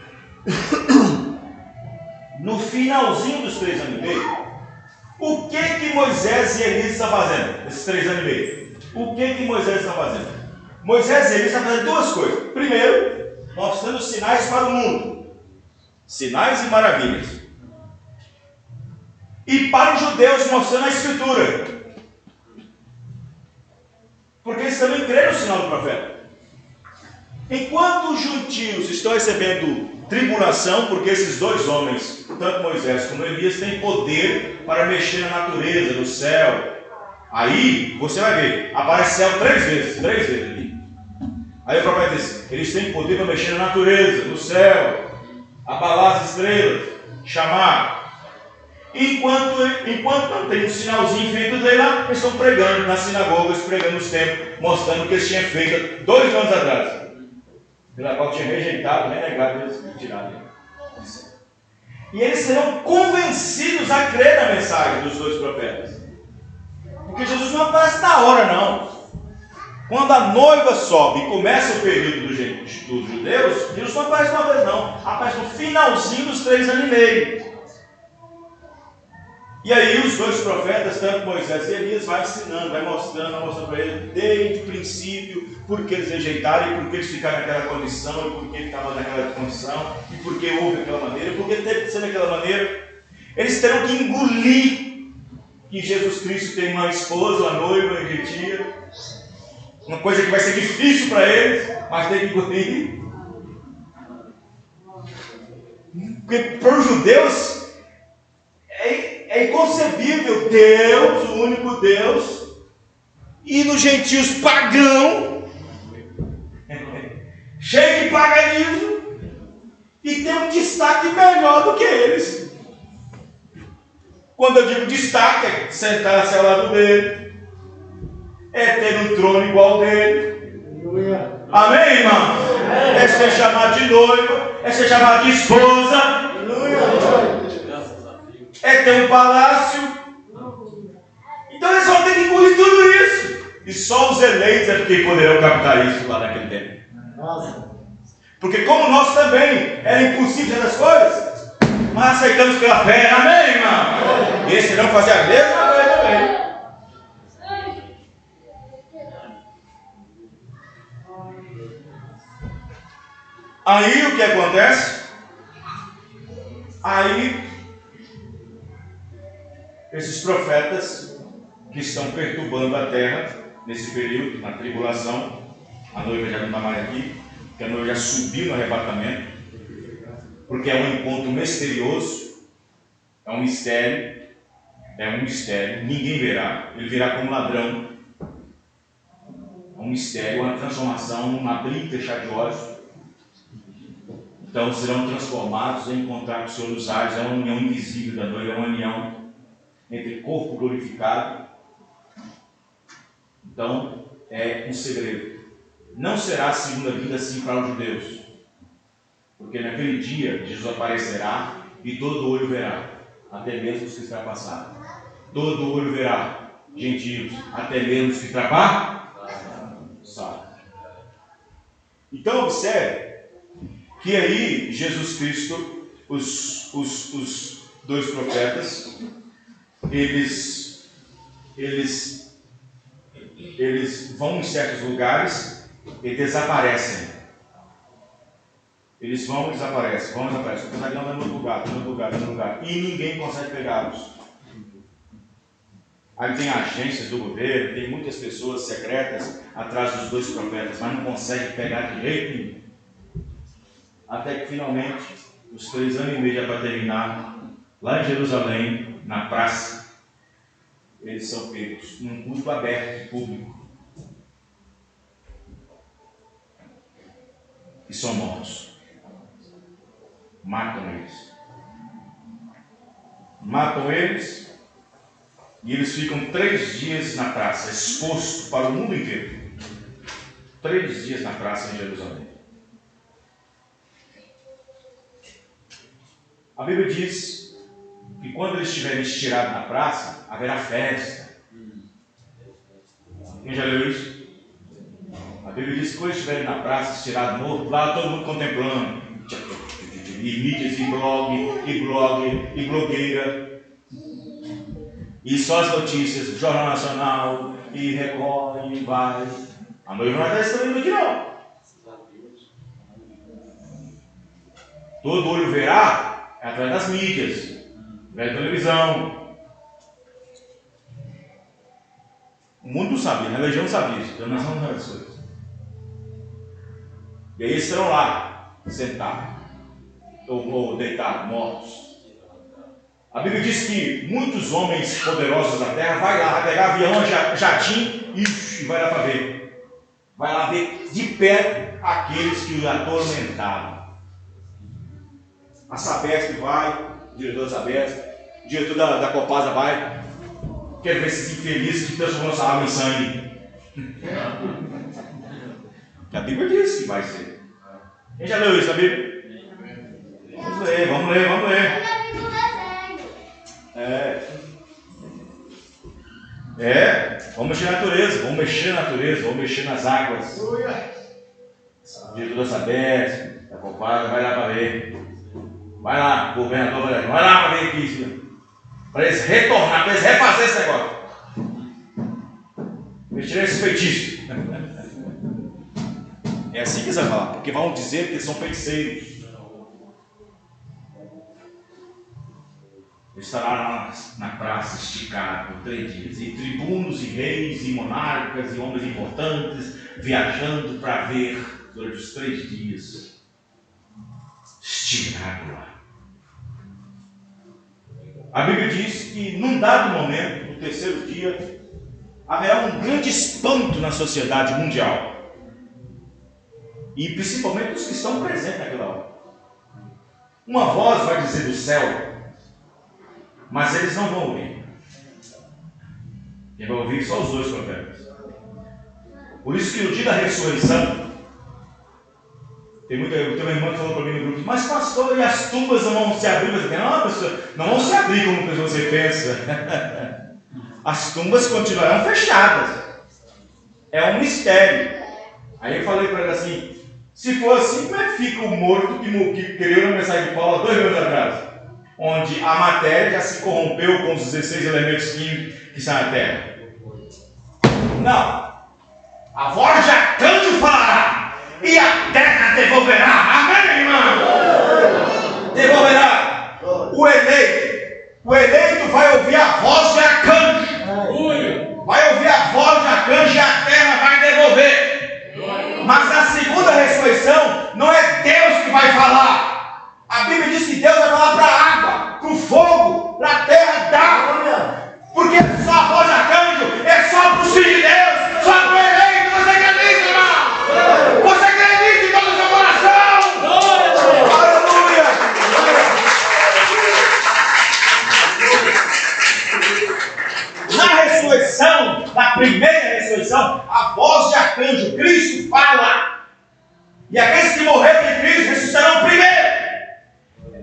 o que Moisés e Elias estão fazendo? Esses 3 anos e meio. O que Moisés está fazendo? Moisés e Elias estão fazendo 2 coisas. Primeiro, mostrando sinais para o mundo. Sinais e maravilhas. E para os judeus, mostrando a Escritura. Porque eles também creram no sinal do profeta. Enquanto os gentios estão recebendo tribulação, porque esses 2 homens, tanto Moisés como Elias, têm poder para mexer na natureza, no céu. Aí, você vai ver, aparece céu 3 vezes ali. Aí o profeta diz, eles têm poder para mexer na natureza, no céu, abalar as estrelas, chamar. Enquanto não tem um sinalzinho feito dele lá, eles estão pregando nas sinagogas, pregando os templos, mostrando o que eles tinham feito 2 anos atrás. Pela qual tinha rejeitado, renegado, eles tiraram. E eles serão convencidos a crer na mensagem dos 2 profetas. Porque Jesus não aparece na hora, não. Quando a noiva sobe e começa o período dos judeus, Jesus não aparece uma vez, não. Aparece no finalzinho dos 3 anos e meio. E aí os 2 profetas, tanto Moisés e Elias, vai ensinando, vai mostrando para ele desde o princípio, porque eles rejeitaram, e porque eles ficaram naquela condição, e porque estavam naquela condição, e porque houve daquela maneira, e porque teve que ser daquela maneira. Eles terão que engolir que Jesus Cristo tem uma esposa, uma noiva, em dia. Uma coisa que vai ser difícil para eles, mas tem que engolir. Porque para os judeus é inconcebível Deus, o único Deus, e nos gentios pagão, cheio de paganismo, e tem um destaque melhor do que eles. Quando eu digo destaque, é sentar-se ao lado dele, é ter um trono igual dele. Amém, irmão? É ser chamado de noiva, é ser chamado de esposa. É ter um palácio. Então eles vão ter que engolir tudo isso. E só os eleitos é que poderão captar isso lá naquele tempo. Porque como nós também era impossível essas coisas, mas aceitamos pela fé. Amém, irmão? E eles irão fazer a mesma coisa também. Aí o que acontece? Aí esses profetas que estão perturbando a terra nesse período, na tribulação, a noiva já não está mais aqui, porque a noiva já subiu no arrebatamento, porque é um encontro misterioso, é um mistério, ninguém verá, ele virá como ladrão, é um mistério, uma transformação, um abrir e fechar de olhos. Então serão transformados em encontrar com o Senhor dos ares, é uma união invisível da noiva, é uma união entre corpo glorificado. Então é um segredo. Não será a segunda vinda assim para os judeus, porque naquele dia Jesus aparecerá e todo olho verá, até mesmo os que ultrapassaram. Todo olho verá, gentios, até mesmo os que ultrapassaram. Então observe que aí Jesus Cristo, os dois profetas, eles vão em certos lugares e desaparecem. Eles vão e desaparecem, vão e desaparecem. Estão andando no lugar, e ninguém consegue pegá-los. Aí tem agências do governo, tem muitas pessoas secretas atrás dos dois profetas, mas não consegue pegar de jeito nenhum. Até que finalmente, os 3 anos e meio já para terminar, lá em Jerusalém, na praça, eles são pegos num culto aberto, público, e são mortos. Matam eles, e eles ficam 3 dias na praça, expostos para o mundo inteiro. 3 dias na praça em Jerusalém. A Bíblia diz que quando eles estiverem estirados na praça, haverá festa. Quem já leu isso? A Bíblia diz que quando estiverem na praça, estirado morto, lá todo mundo contemplando. E mídias, e blogueira. E só as notícias, Jornal Nacional, e Record, e vai. A noiva não vai estar estranhando aqui não. Todo olho verá através das mídias, através da televisão. O mundo não sabia, a religião não sabia isso, a nação não sabia das coisas. E aí eles estarão lá, sentados, ou deitados, mortos. A Bíblia diz que muitos homens poderosos da terra vai pegar avião, jatinho e vai lá para ver. Vai lá ver de perto aqueles que o atormentaram. A Sabesp vai, o diretor da Sabesp, o diretor da Copasa vai. Quero ver esses infelizes que transformam essa água em sangue. A Bíblia diz que vai ser. Quem já leu isso, a Bíblia? Vamos ler. Vamos mexer na natureza, vamos mexer nas águas. O diretor da Sabesp, da Copasa, vai lá para ver. Vai lá, governador, vai lá para ver aqui. Para eles retornar, para eles refazer esse negócio. Mexer esse feitiço. É assim que eles vão falar, porque vão dizer que eles são feiticeiros. Ele estará lá na praça, esticado, por 3 dias. E tribunos, e reis, e monarcas, e homens importantes, viajando para ver durante os 3 dias. Esticado lá. A Bíblia diz que num dado momento, no 3º dia, haverá um grande espanto na sociedade mundial. E principalmente os que estão presentes naquela hora. Uma voz vai dizer do céu, mas eles não vão ouvir. Quem vai ouvir só os 2 profetas. Por isso que no dia da ressurreição, tem uma irmã que falou para mim no grupo: mas pastor, e as tumbas não vão se abrir? Não, pastor, não vão se abrir como você pensa. As tumbas continuarão fechadas. É um mistério. Aí eu falei para ela assim: se for assim, como é que fica o morto que criou na mensagem de Paulo há 2 anos atrás? Onde a matéria já se corrompeu com os 16 elementos químicos que estão na Terra. Não. A voz de arcanjo falará, e a terra devolverá. Amém? aqueles que morreram em Cristo ressuscitarão primeiro.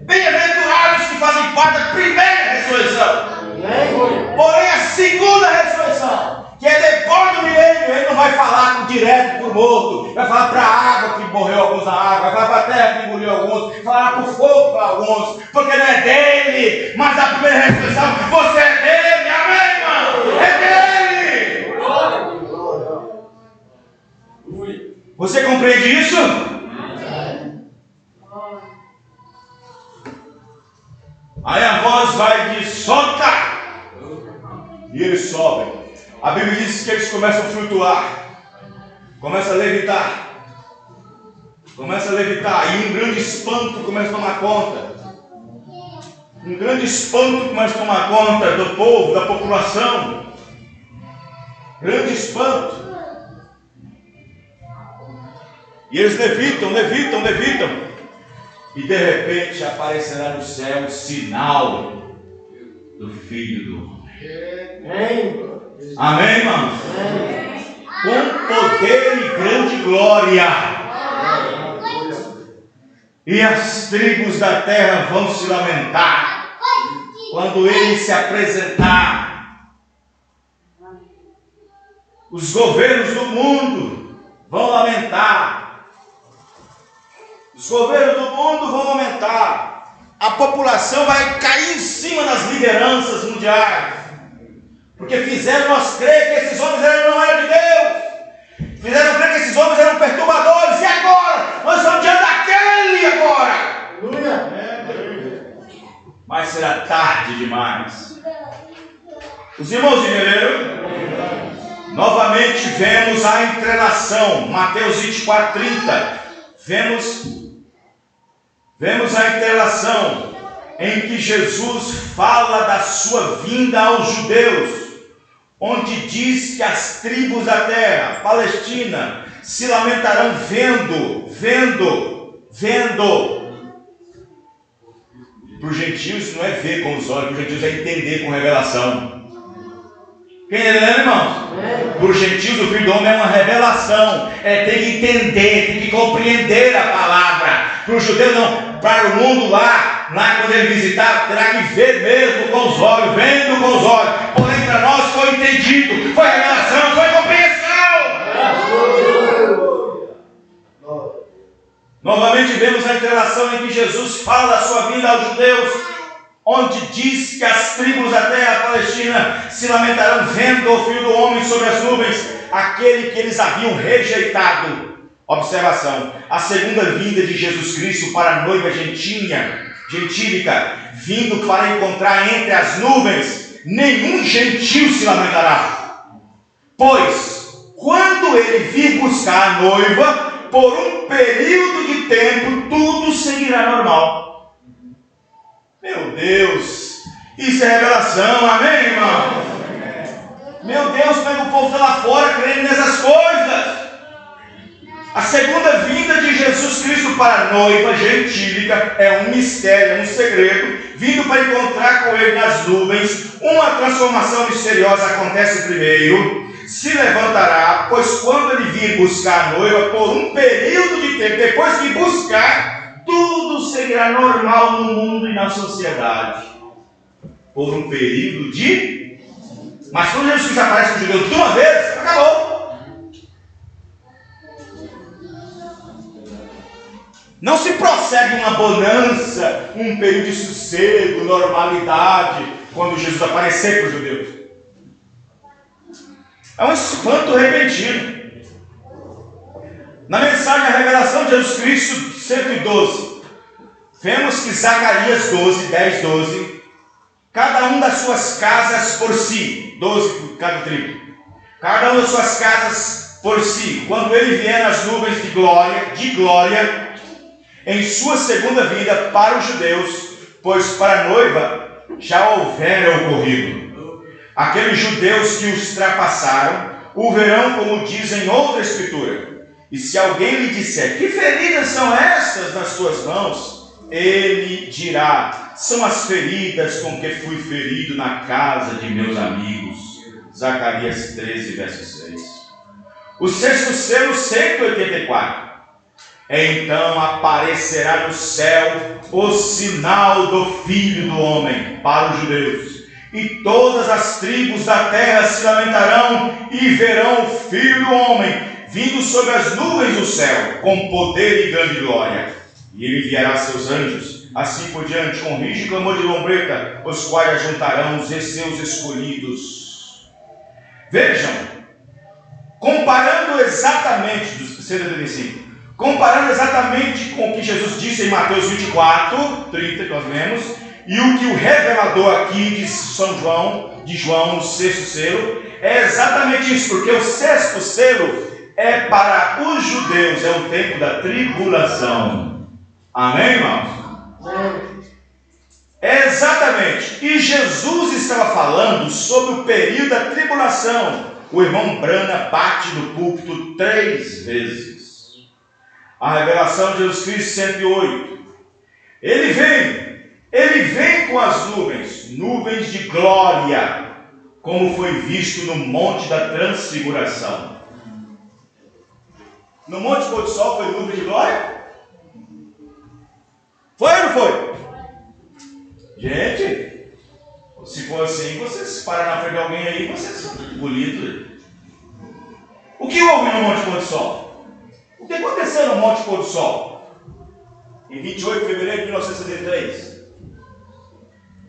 Bem-aventurados que fazem parte da primeira ressurreição. Porém, a segunda ressurreição, que é depois do milênio, ele não vai falar direto para o morto, vai falar para a água que morreu alguns na água, vai falar para a terra que engoliu alguns, vai falar para o fogo para alguns, porque não é dele, mas a primeira ressurreição, você é dele, amém, irmão? É dele! Você compreende isso? Aí a voz vai de solta! E eles sobem. A Bíblia diz que eles começam a flutuar, começam a levitar. Começa a levitar. E um grande espanto começa a tomar conta. Um grande espanto começa a tomar conta do povo, da população. Grande espanto. E eles levitam. E de repente aparecerá no céu o sinal do Filho do Homem. Amém, irmão? Com poder e grande glória. E as tribos da terra vão se lamentar quando ele se apresentar. Os governos do mundo vão lamentar. Os governos do mundo vão aumentar. A população vai cair em cima das lideranças mundiais. Porque fizeram nós crer que esses homens não eram de Deus. Fizeram crer que esses homens eram perturbadores. E agora? Nós estamos diante daquele agora. Mas será tarde demais. Os irmãos entenderam? Novamente vemos a entrelação. Mateus 24:30. Vemos a entrelação em que Jesus fala da sua vinda aos judeus, onde diz que as tribos da terra, Palestina, se lamentarão vendo. Para os gentios não é ver com os olhos, para os gentios é entender com revelação. Quem é entendendo, irmãos? Para os gentios o Filho do Homem é uma revelação, tem que entender, tem que compreender a palavra. Para o judeu não, para o mundo lá quando ele visitar, terá que ver mesmo com os olhos, vendo com os olhos. Porém para nós foi entendido, foi revelação, foi compreensão. Novamente vemos a entrelação em que Jesus fala da sua vinda aos judeus, onde diz que as tribos da terra palestina se lamentarão vendo o Filho do Homem sobre as nuvens, aquele que eles haviam rejeitado. Observação, a segunda vinda de Jesus Cristo para a noiva gentílica, vindo para encontrar entre as nuvens, nenhum gentil se lamentará. Pois, quando ele vir buscar a noiva, por um período de tempo, tudo seguirá normal. Meu Deus, isso é revelação, amém, irmão? Meu Deus, como é que o povo está lá fora crendo nessas coisas? A segunda vinda de Jesus Cristo para a noiva gentílica é um mistério, é um segredo, vindo para encontrar com ele nas nuvens. Uma transformação misteriosa acontece primeiro, se levantará, pois quando ele vir buscar a noiva por um período de tempo, depois que buscar, tudo seguirá normal no mundo e na sociedade. Por um período de... Mas quando Jesus Cristo aparece com os judeus de uma vez, acabou. Não se prossegue uma bonança, um período de sossego, normalidade, quando Jesus aparecer para os judeus. É um espanto repentino. Na mensagem A Revelação de Jesus Cristo 112, vemos que Zacarias 10:12, cada um das suas casas por si, 12 por cada tribo, cada uma das suas casas por si, quando ele vier nas nuvens de glória, em sua segunda vinda para os judeus, pois para a noiva já houvera ocorrido. Aqueles judeus que os ultrapassaram o verão, como diz em outra escritura. E se alguém lhe disser, que feridas são estas nas tuas mãos? Ele dirá, são as feridas com que fui ferido na casa de meus amigos. Zacarias 13, verso 6. O sexto selo, 184. Então aparecerá no céu o sinal do Filho do Homem para os judeus. E todas as tribos da terra se lamentarão e verão o Filho do Homem vindo sobre as nuvens do céu, com poder e grande glória. E ele enviará seus anjos, assim por diante, com rijo e clamor de trombeta, os quais ajuntarão os seus escolhidos. Vejam, comparando exatamente, comparando exatamente com o que Jesus disse em Mateus 24, 30, que nós lemos, e o que o revelador aqui de João, no sexto selo, é exatamente isso, porque o sexto selo é para os judeus, é o tempo da tribulação. Amém, irmãos? Exatamente. E Jesus estava falando sobre o período da tribulação. O irmão Brana bate no púlpito 3 vezes. A revelação de Jesus Cristo 108. Ele vem com as nuvens de glória, como foi visto no Monte da Transfiguração. No Monte Pôr do Sol foi nuvem de glória? Foi ou não foi? Gente, se for assim, vocês param na frente de alguém aí, vocês são bonitos. O que houve no Monte Pôr do Sol? O que aconteceu no Monte Pôr do Sol? Em 28 de fevereiro de 1973.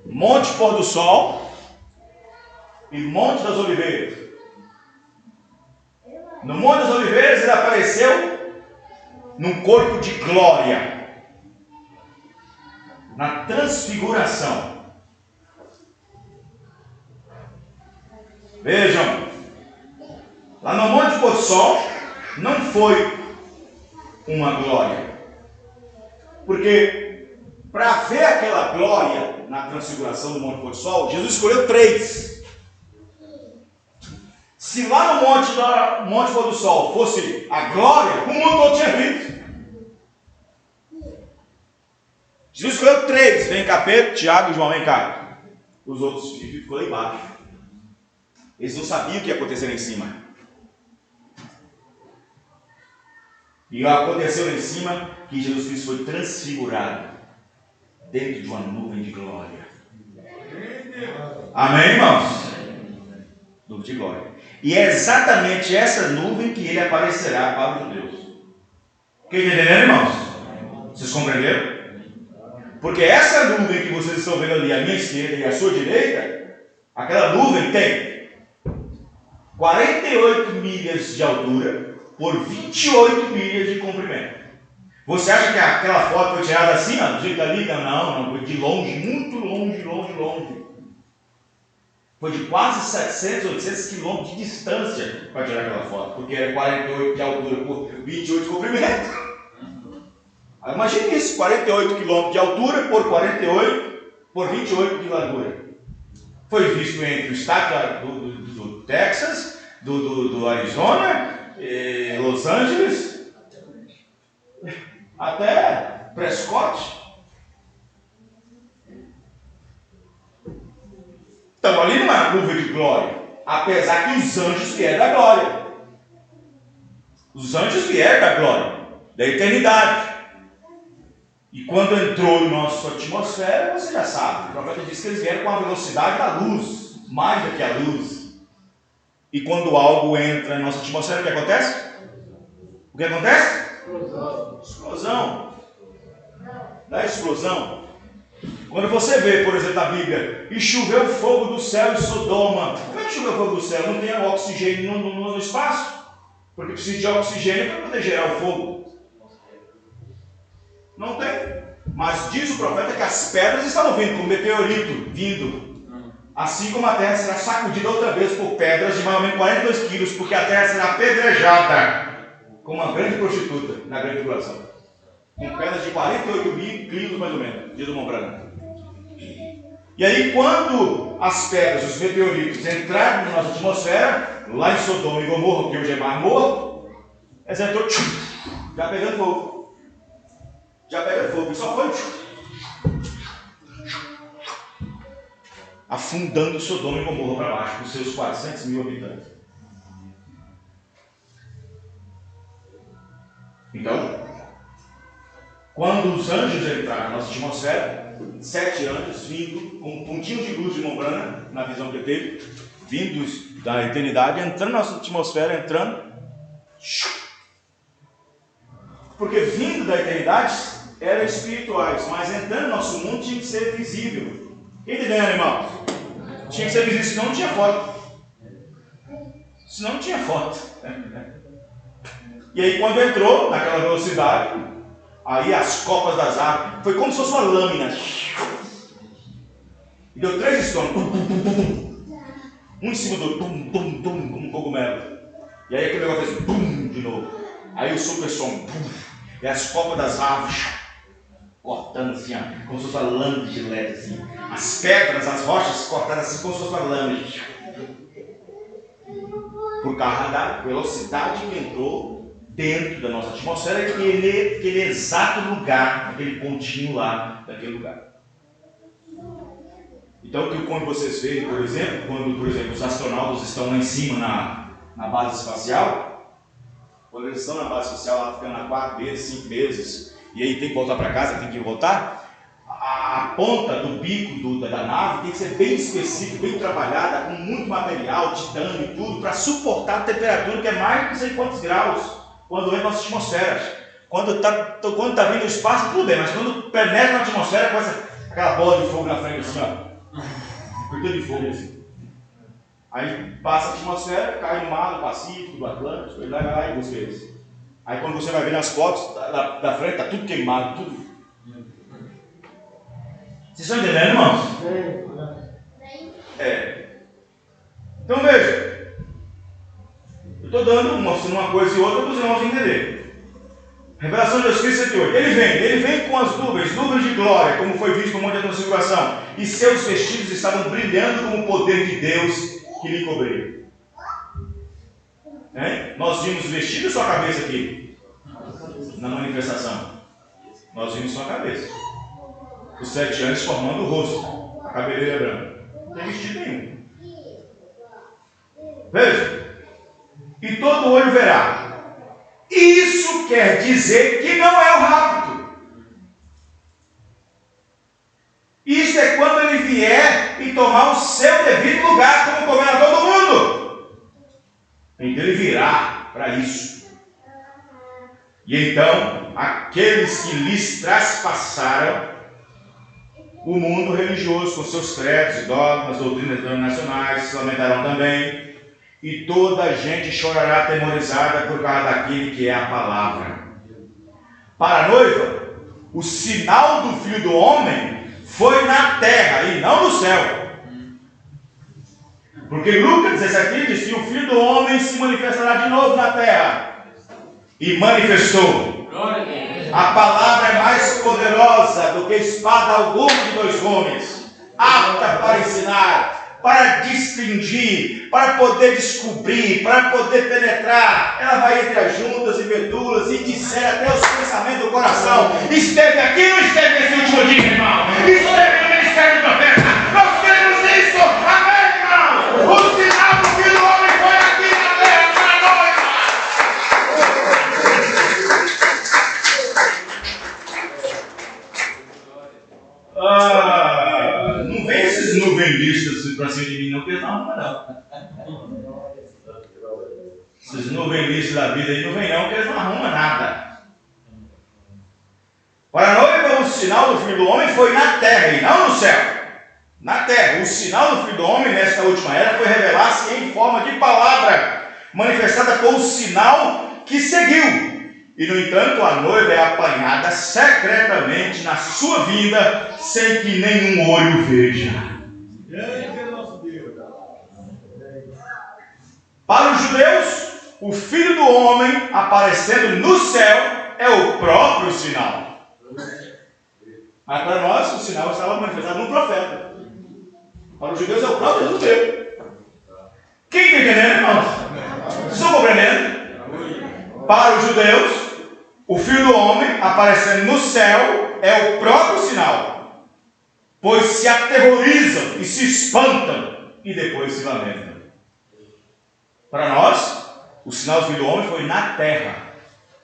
Monte Pôr do Sol e Monte das Oliveiras. No Monte das Oliveiras ele apareceu num corpo de glória, na transfiguração. Vejam, lá no Monte Pôr do Sol não foi uma glória, porque para ver aquela glória na transfiguração do Monte Pôr do Sol, Jesus escolheu 3. Se lá no Monte Pôr do Sol fosse a glória, o mundo todo tinha visto. Jesus escolheu 3. Vem cá, Pedro, Tiago e João, vem cá. Os outros ficou lá embaixo. Eles não sabiam o que ia acontecer lá em cima. E aconteceu lá em cima que Jesus Cristo foi transfigurado dentro de uma nuvem de glória. Amém, irmãos? Nuvem de glória. E é exatamente essa nuvem que ele aparecerá para os judeus. Quem está entendendo, irmãos? Vocês compreenderam? Porque essa nuvem que vocês estão vendo ali, à minha esquerda e à sua direita, aquela nuvem tem 48 milhas de altura por 28 milhas de comprimento. Você acha que aquela foto foi tirada assim, ó, do jeito ali? Não, foi de longe, muito longe. Foi de quase 700, 800 quilômetros de distância para tirar aquela foto, porque era 48 de altura por 28 de comprimento. Imagine isso, 48 quilômetros de altura por 48 por 28 de largura. Foi visto entre o estado do Texas, do Arizona, Los Angeles, até Prescott. Estamos ali numa nuvem de glória, apesar que os anjos vieram da glória. Os anjos vieram da glória, da eternidade. E quando entrou em nossa atmosfera, você já sabe, o profeta disse que eles vieram com a velocidade da luz, mais do que a luz. E quando algo entra em nossa atmosfera, o que acontece? O que acontece? Explosão. Da explosão. Quando você vê, por exemplo, a Bíblia, e choveu fogo do céu em Sodoma. Como é que choveu fogo do céu? Não tem oxigênio no espaço? Porque precisa de oxigênio para poder gerar o fogo. Não tem. Mas diz o profeta que as pedras estavam vindo, como meteorito vindo. Assim como a terra será sacudida outra vez por pedras de mais ou menos 42 quilos, porque a terra será apedrejada como uma grande prostituta na grande tribulação. Com pedras de 48 mil quilos mais ou menos, diz o irmão Branco. E aí quando as pedras, os meteoritos entraram na nossa atmosfera, lá em Sodoma e Gomorra, que hoje é Mar Morto, eles entrou, já pegando fogo. Já pega fogo, só foi afundando Sodoma e Gomorra para baixo, com seus 400 mil habitantes. Então, Quando os anjos entraram na nossa atmosfera, 7 anjos vindo com um pontinho de luz de membrana, na visão que ele teve, vindos da eternidade, entrando na nossa atmosfera, entrando. Porque vindo da eternidade eram espirituais, mas entrando no nosso mundo tinha que ser visível. Quem está entendendo, irmão? Tinha que ser visível, senão não tinha foto. Senão não tinha foto. E aí quando entrou naquela velocidade, aí as copas das árvores, foi como se fosse uma lâmina. E deu 3 estômagos. Um em cima do outro, como um cogumelo. E aí aquele negócio fez bum de novo. Aí o super som, e as copas das árvores cortando assim, ó, como se fosse uma lâmina de gilete assim. As pedras, as rochas cortadas assim como se fosse uma lâmina. Por causa da velocidade que entrou dentro da nossa atmosfera, aquele exato lugar, aquele pontinho lá, daquele lugar. Então, quando vocês veem, por exemplo, quando, por exemplo, os astronautas estão lá em cima na base espacial, quando eles estão na base espacial, lá ficando há 4 meses, 5 meses, e aí tem que voltar para casa, tem que voltar, a ponta do bico da nave tem que ser bem específica, bem trabalhada, com muito material, titânio e tudo, para suportar a temperatura que é mais de não sei quantos graus, quando entra na nossa atmosfera. Quando está vindo o espaço, tudo bem, mas quando penetra na atmosfera, com aquela bola de fogo na frente, assim, ó. Curta de fogo assim. Aí passa a atmosfera, cai no mar do Pacífico, do Atlântico, ele vai lá e busca eles. Aí quando você vai ver nas fotos da frente, está tudo queimado, tudo. Vocês estão entendendo, irmãos? Então veja, eu estou mostrando uma coisa e outra para os irmãos entenderem. Revelação de Jesus Cristo 108. Ele vem com as nuvens de glória, como foi visto no Monte da Transfiguração, e seus vestidos estavam brilhando como o poder de Deus que lhe cobria. Nós vimos o vestido ou só a cabeça aqui? Na manifestação. Nós vimos só a cabeça. Os 7 anos formando o rosto, a cabeleira branca. Não tem vestido nenhum. Veja. E todo olho verá. Isso quer dizer que não é o rapto. Isso é quando ele vier e tomar o seu devido lugar como governador do mundo. Então ele virá para isso. E então, aqueles que lhes traspassaram o mundo religioso com seus credos e dogmas, doutrinas denominacionais, se lamentarão também. E toda a gente chorará atemorizada por causa daquele que é a palavra. Para a noiva, o sinal do Filho do Homem foi na terra e não no céu. Porque Lucas 17 diz que o Filho do Homem se manifestará de novo na terra. E manifestou. A palavra é mais poderosa do que espada alguma de 2 gumes, apta para ensinar, para distinguir, para poder descobrir, para poder penetrar. Ela vai entre as juntas e medulas e disser até os pensamentos do coração. Esteve aqui, não esteve nesse último dia, irmão? Esteve no ministério do profeta. Nós queremos isso. Amém, irmão? O sinal do Filho do Homem foi aqui na terra para nós. Não vem esses nuvenistas para cima de mim, não, porque eles não arrumam, não. Esses nuvenistas da vida aí não vem, não, porque eles não arrumam nada. Para a noiva, o sinal do Filho do Homem foi na terra e não no céu. Na terra, o sinal do Filho do Homem nesta última era foi revelar-se em forma de palavra, manifestada com o sinal que seguiu. E, no entanto, a noiva é apanhada secretamente na sua vinda, sem que nenhum olho veja. Para os judeus, o Filho do Homem aparecendo no céu é o próprio sinal. Mas para nós, o sinal estava manifestado no profeta. Para os judeus é o próprio judeu. Quem está entendendo, irmãos? Vocês estão compreendendo? Para os judeus, o Filho do Homem aparecendo no céu é o próprio sinal, pois se aterrorizam e se espantam e depois se lamentam. Para nós, o sinal do Filho do Homem foi na terra.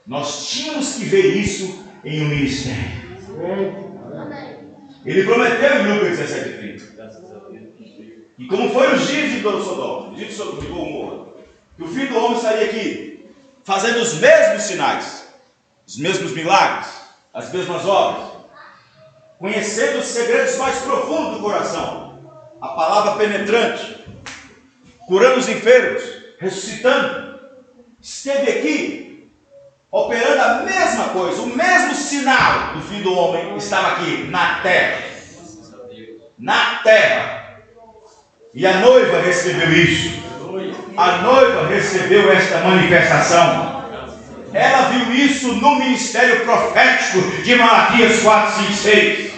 Nós tínhamos que ver isso em um ministério. Ele prometeu em Lucas 17:30. E como foi nos dias de Sodoma, nos dias de Gomorra, que o Filho do Homem estaria aqui, fazendo os mesmos sinais, os mesmos milagres, as mesmas obras, conhecendo os segredos mais profundos do coração, a palavra penetrante, curando os enfermos, ressuscitando, esteve aqui, operando a mesma coisa, o mesmo sinal do Filho do Homem estava aqui, na terra. Na terra. E a noiva recebeu isso. A noiva recebeu esta manifestação. Ela viu isso no ministério profético de Malaquias 4, 5, 6.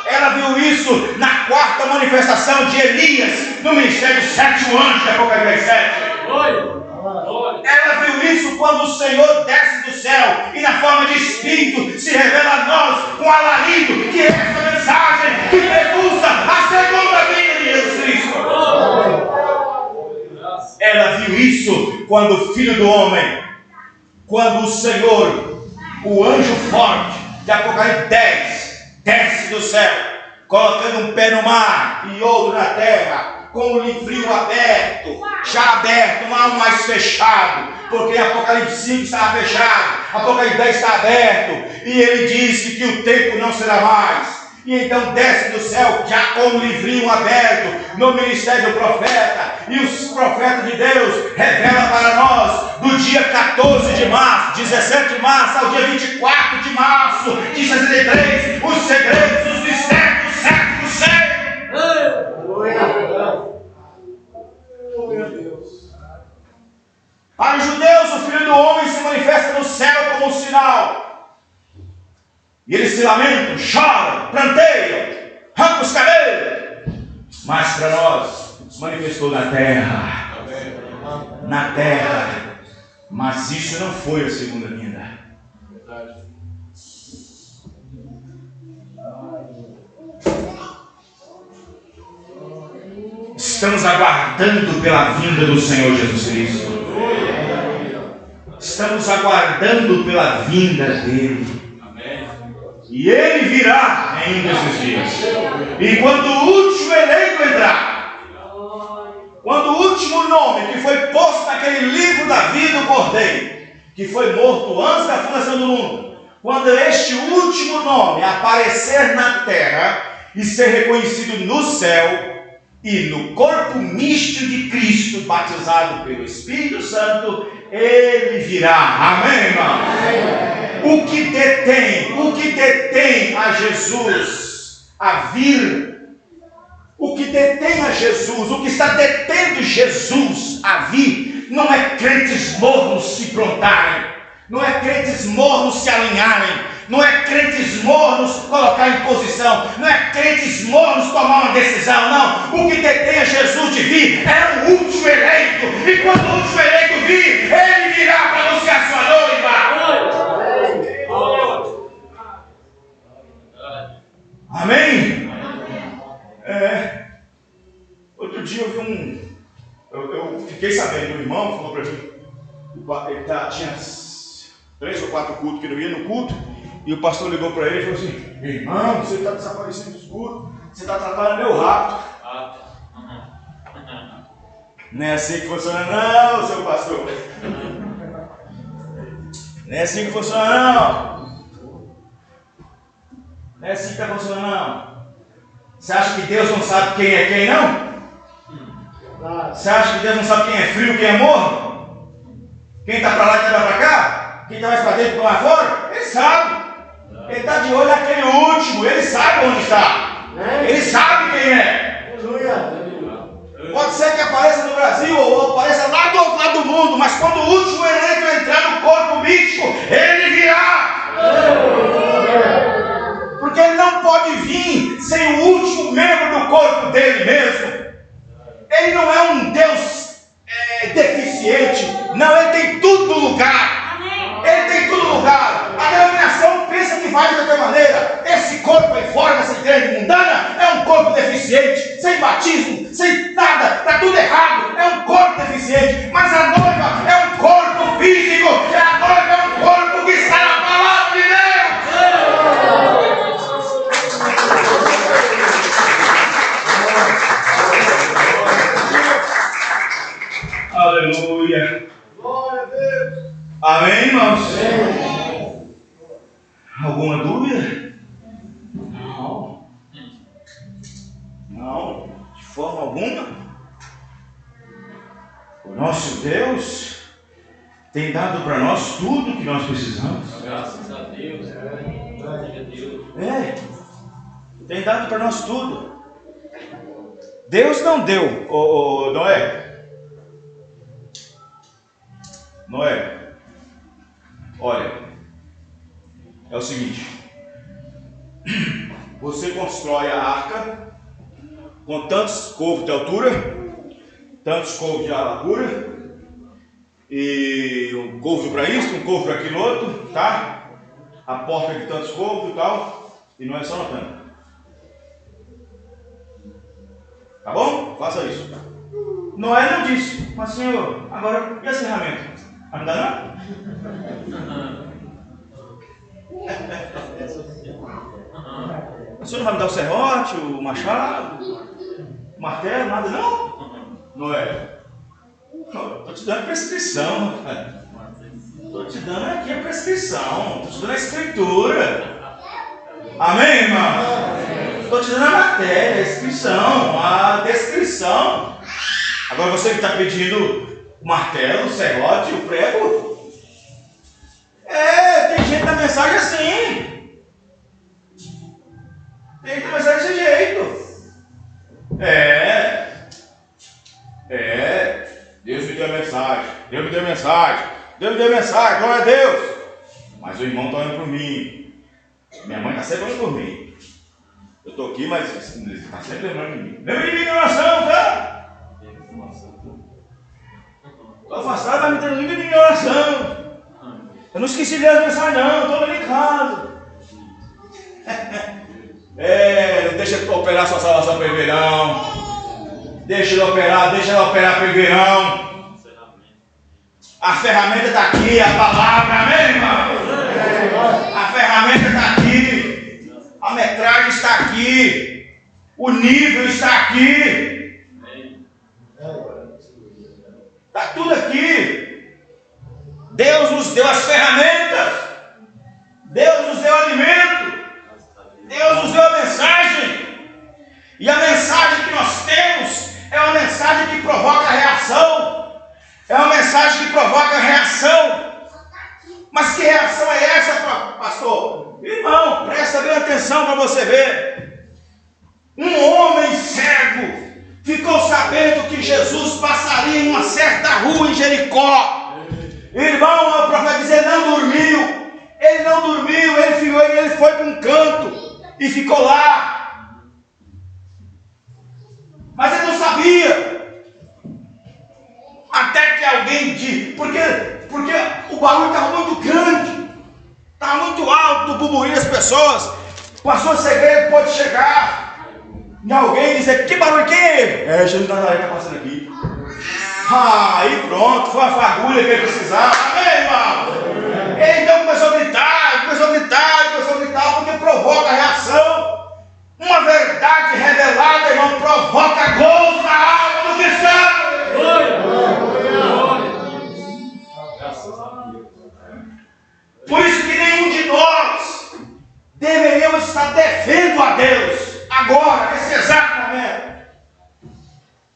Ela viu isso na quarta manifestação de Elias no ministério 7 anos de Apocalipse 7. Ela viu isso quando o Senhor desce do céu e na forma de Espírito se revela a nós com alarido, que é esta mensagem que repulsa a segunda vinda de Jesus Cristo. Ela viu isso quando o Filho do Homem, quando o Senhor, o anjo forte de Apocalipse 10, desce do céu, colocando um pé no mar e outro na terra, com o livrinho aberto, já aberto, não mais fechado, porque Apocalipse 5 estava fechado, Apocalipse 10 está aberto, e ele disse que o tempo não será mais. E então desce do céu, já com o livrinho aberto, no ministério do profeta, e os profetas de Deus revelam para nós, do dia 14 de março, 17 de março, ao dia 24 de março de 63, os segredos, os mistérios do século 6. Para os judeus, o Filho do Homem se manifesta no céu como um sinal. E eles se lamentam, choram, planteiam, arrancam os cabelos. Mas para nós, se manifestou na terra. Na terra. Mas isso não foi a segunda vinda. Estamos aguardando pela vinda do Senhor Jesus Cristo. Estamos aguardando pela vinda dele. E ele virá em um desses dias. E quando o último eleito entrar, quando o último nome que foi posto naquele livro da vida do Cordeiro, que foi morto antes da fundação do mundo, quando este último nome aparecer na terra e ser reconhecido no céu, e no corpo místico de Cristo, batizado pelo Espírito Santo, ele virá. Amém, irmão? O que detém a Jesus a vir, o que detém a Jesus, o que está detendo Jesus a vir, não é crentes mornos se prontarem, não é crentes mornos se alinharem, não é crentes mornos colocar em posição, não é crentes mornos tomar uma decisão, não. O que detém a Jesus de vir é o último eleito, e quando o último eleito vir, ele virá para anunciar sua noiva. Amém? Outro dia eu vi eu fiquei sabendo, um irmão falou para mim, ele tinha 3 ou 4 cultos que não ia no culto, e o pastor ligou para ele e falou assim: irmão, você está desaparecendo dos cultos, você está atrapalhando meu rapto. Não é assim que funciona não, seu pastor. Não é assim que funciona não. Não é assim que está funcionando não. Você acha que Deus não sabe quem é quem não? Você acha que Deus não sabe quem é frio, quem é morno? Quem está para lá e quem vai para cá? Quem está mais para dentro e para lá fora? Ele sabe. Ele está de olho naquele último. Ele sabe onde está. Ele sabe quem é. Pode ser que apareça no Brasil ou apareça lá do outro lado do mundo, mas quando o último eleito entrar no corpo místico, ele virá. Porque ele não pode vir sem o último membro do corpo dele mesmo. Ele não é um Deus deficiente. Não, ele tem tudo no lugar. Ele tem tudo no lugar. A denominação pensa que vai de qualquer maneira. Esse corpo aí fora, dessa igreja mundana, é um corpo deficiente, sem batismo, sem nada, está tudo errado. É um corpo deficiente. Mas a noiva é um corpo físico. A noiva é um corpo que está na Alguma dúvida? Não. Não, de forma alguma. O nosso Deus tem dado para nós tudo que nós precisamos. Graças a Deus. Glória a Deus. Tem dado para nós tudo. Deus não deu, Noé. Noé, olha, é o seguinte: você constrói a arca com tantos côvados de altura, tantos côvados de largura, e um côvado para isso, um côvado para aquilo outro, tá? A porta de tantos côvados e tal, e não é só notando. Tá bom? Faça isso. Noé não disse, mas Senhor, agora e as ferramentas? Não dá não? O senhor não vai me dar o serrote, o machado, o martelo, nada não? Noé, estou te dando prescrição, rapaz. Estou te dando aqui a prescrição, estou te dando a escritura. Amém, irmão? Estou te dando a matéria, a inscrição, a descrição. Agora você que está pedindo o martelo, o serrote, o prego. Tem gente na mensagem assim. Tem gente na mensagem desse jeito. Deus me deu a mensagem. Deus me deu a mensagem. Deus me deu a mensagem, glória a Deus. Mas o irmão está olhando por mim. Minha mãe está sempre olhando por mim. Eu estou aqui, mas está sempre lembrando de mim. Lembra de mim em oração, tá? Estou afastado, mas me tendo de mim em oração. Eu não esqueci de ler as mensagens, não. Estou ali em casa. Não deixa eu operar sua salvação para ele, não. Deixa ele operar para ele, não. A ferramenta está aqui, a palavra, amém, irmão? A ferramenta está aqui. A metragem está aqui. O nível está aqui. Está tudo aqui. Deus nos deu as ferramentas. Deus nos deu o alimento. Deus nos deu a mensagem. E a mensagem que nós temos é uma mensagem que provoca reação. É uma mensagem que provoca reação. Mas que reação é essa, pastor? Irmão, presta bem atenção para você ver. Um homem cego ficou sabendo que Jesus passaria em uma certa rua em Jericó. Irmão, o profeta diz, ele não dormiu. Ele não dormiu, ele foi para um canto e ficou lá. Mas ele não sabia. Até que alguém disse, porque o barulho estava muito grande, estava muito alto, o burburinho das pessoas. O pastor segredo pode chegar e alguém dizer, que barulho que é ele? Jesus Nazaré está passando aqui. Aí pronto, foi a fagulha que ele precisava. Amém, irmão? Ele então começou a gritar, porque provoca reação. Uma verdade revelada, irmão, provoca gozo na alma do cristão. Por isso que nenhum de nós deveríamos estar devendo a Deus agora, nesse exato momento.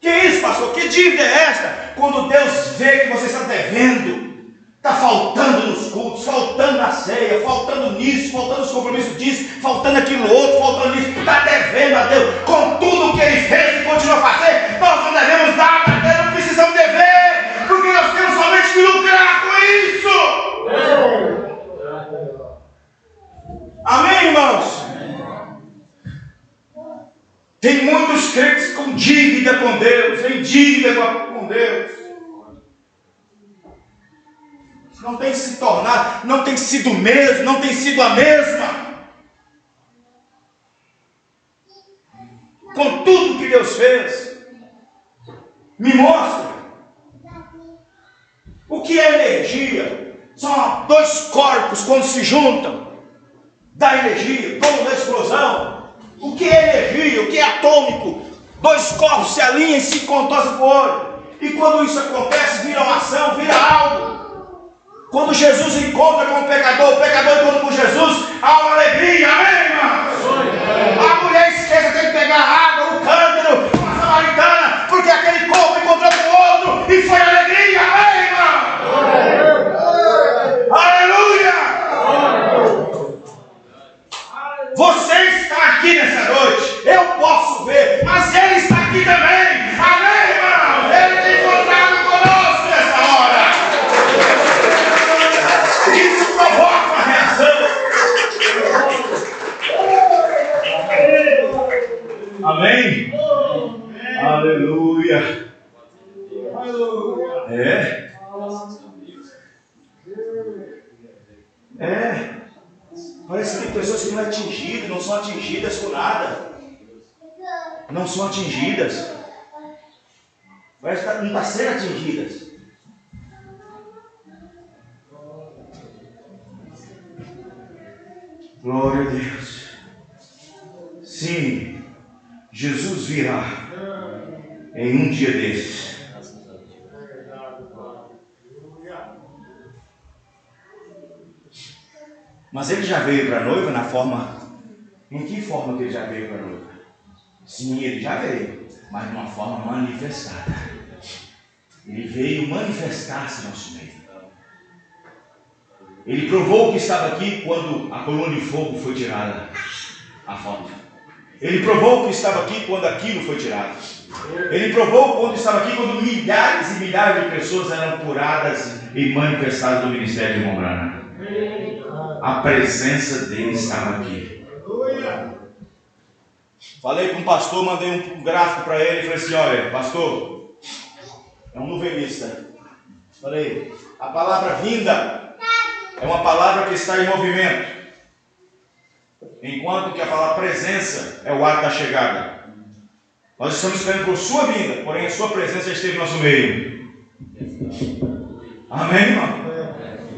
Que isso, pastor? Que dívida é esta? Quando Deus vê que você está devendo, está faltando nos cultos, faltando na ceia, faltando nisso, faltando nos compromissos disso, faltando aquilo outro, faltando nisso, está devendo a Deus com tudo o que Ele fez e continua a fazer. Nós não devemos nada a Deus, não precisamos dever, porque nós temos somente que lucrar com isso. Amém, irmãos? Tem muitos crentes com dívida com Deus, em dívida com Deus. Não tem se tornado, não tem sido o mesmo, não tem sido a mesma. Com tudo que Deus fez, me mostra. O que é energia? São dois corpos quando se juntam. Da energia, como da explosão. O que é energia? O que é atômico? Dois corpos se alinham e se contorcem por olho. E quando isso acontece, vira uma ação, vira algo. Quando Jesus encontra com o pecador encontra com Jesus, há Amém? Aleluia. Parece que tem pessoas que não é atingidas, não são atingidas com nada. Não são atingidas. Parece que não está sendo atingidas. Glória a Deus. Sim, Jesus virá em um dia desses. Mas ele já veio para a noiva na forma... Em que forma que ele já veio para a noiva? Sim, ele já veio, mas de uma forma manifestada. Ele veio manifestar-se no nosso meio. Ele provou que estava aqui quando a coluna de fogo foi tirada. A foto. Ele provou que estava aqui quando aquilo foi tirado. Ele provou quando estava aqui quando milhares e milhares de pessoas eram curadas e manifestadas do ministério de Mombrana. A presença dele estava aqui. Falei com um pastor, mandei um gráfico para ele e falei assim: olha, pastor, é um novelista. Falei, a palavra vinda é uma palavra que está em movimento, enquanto que a palavra presença é o ato da chegada. Nós estamos esperando por sua vinda, porém a sua presença já esteve no nosso meio. Amém, irmão?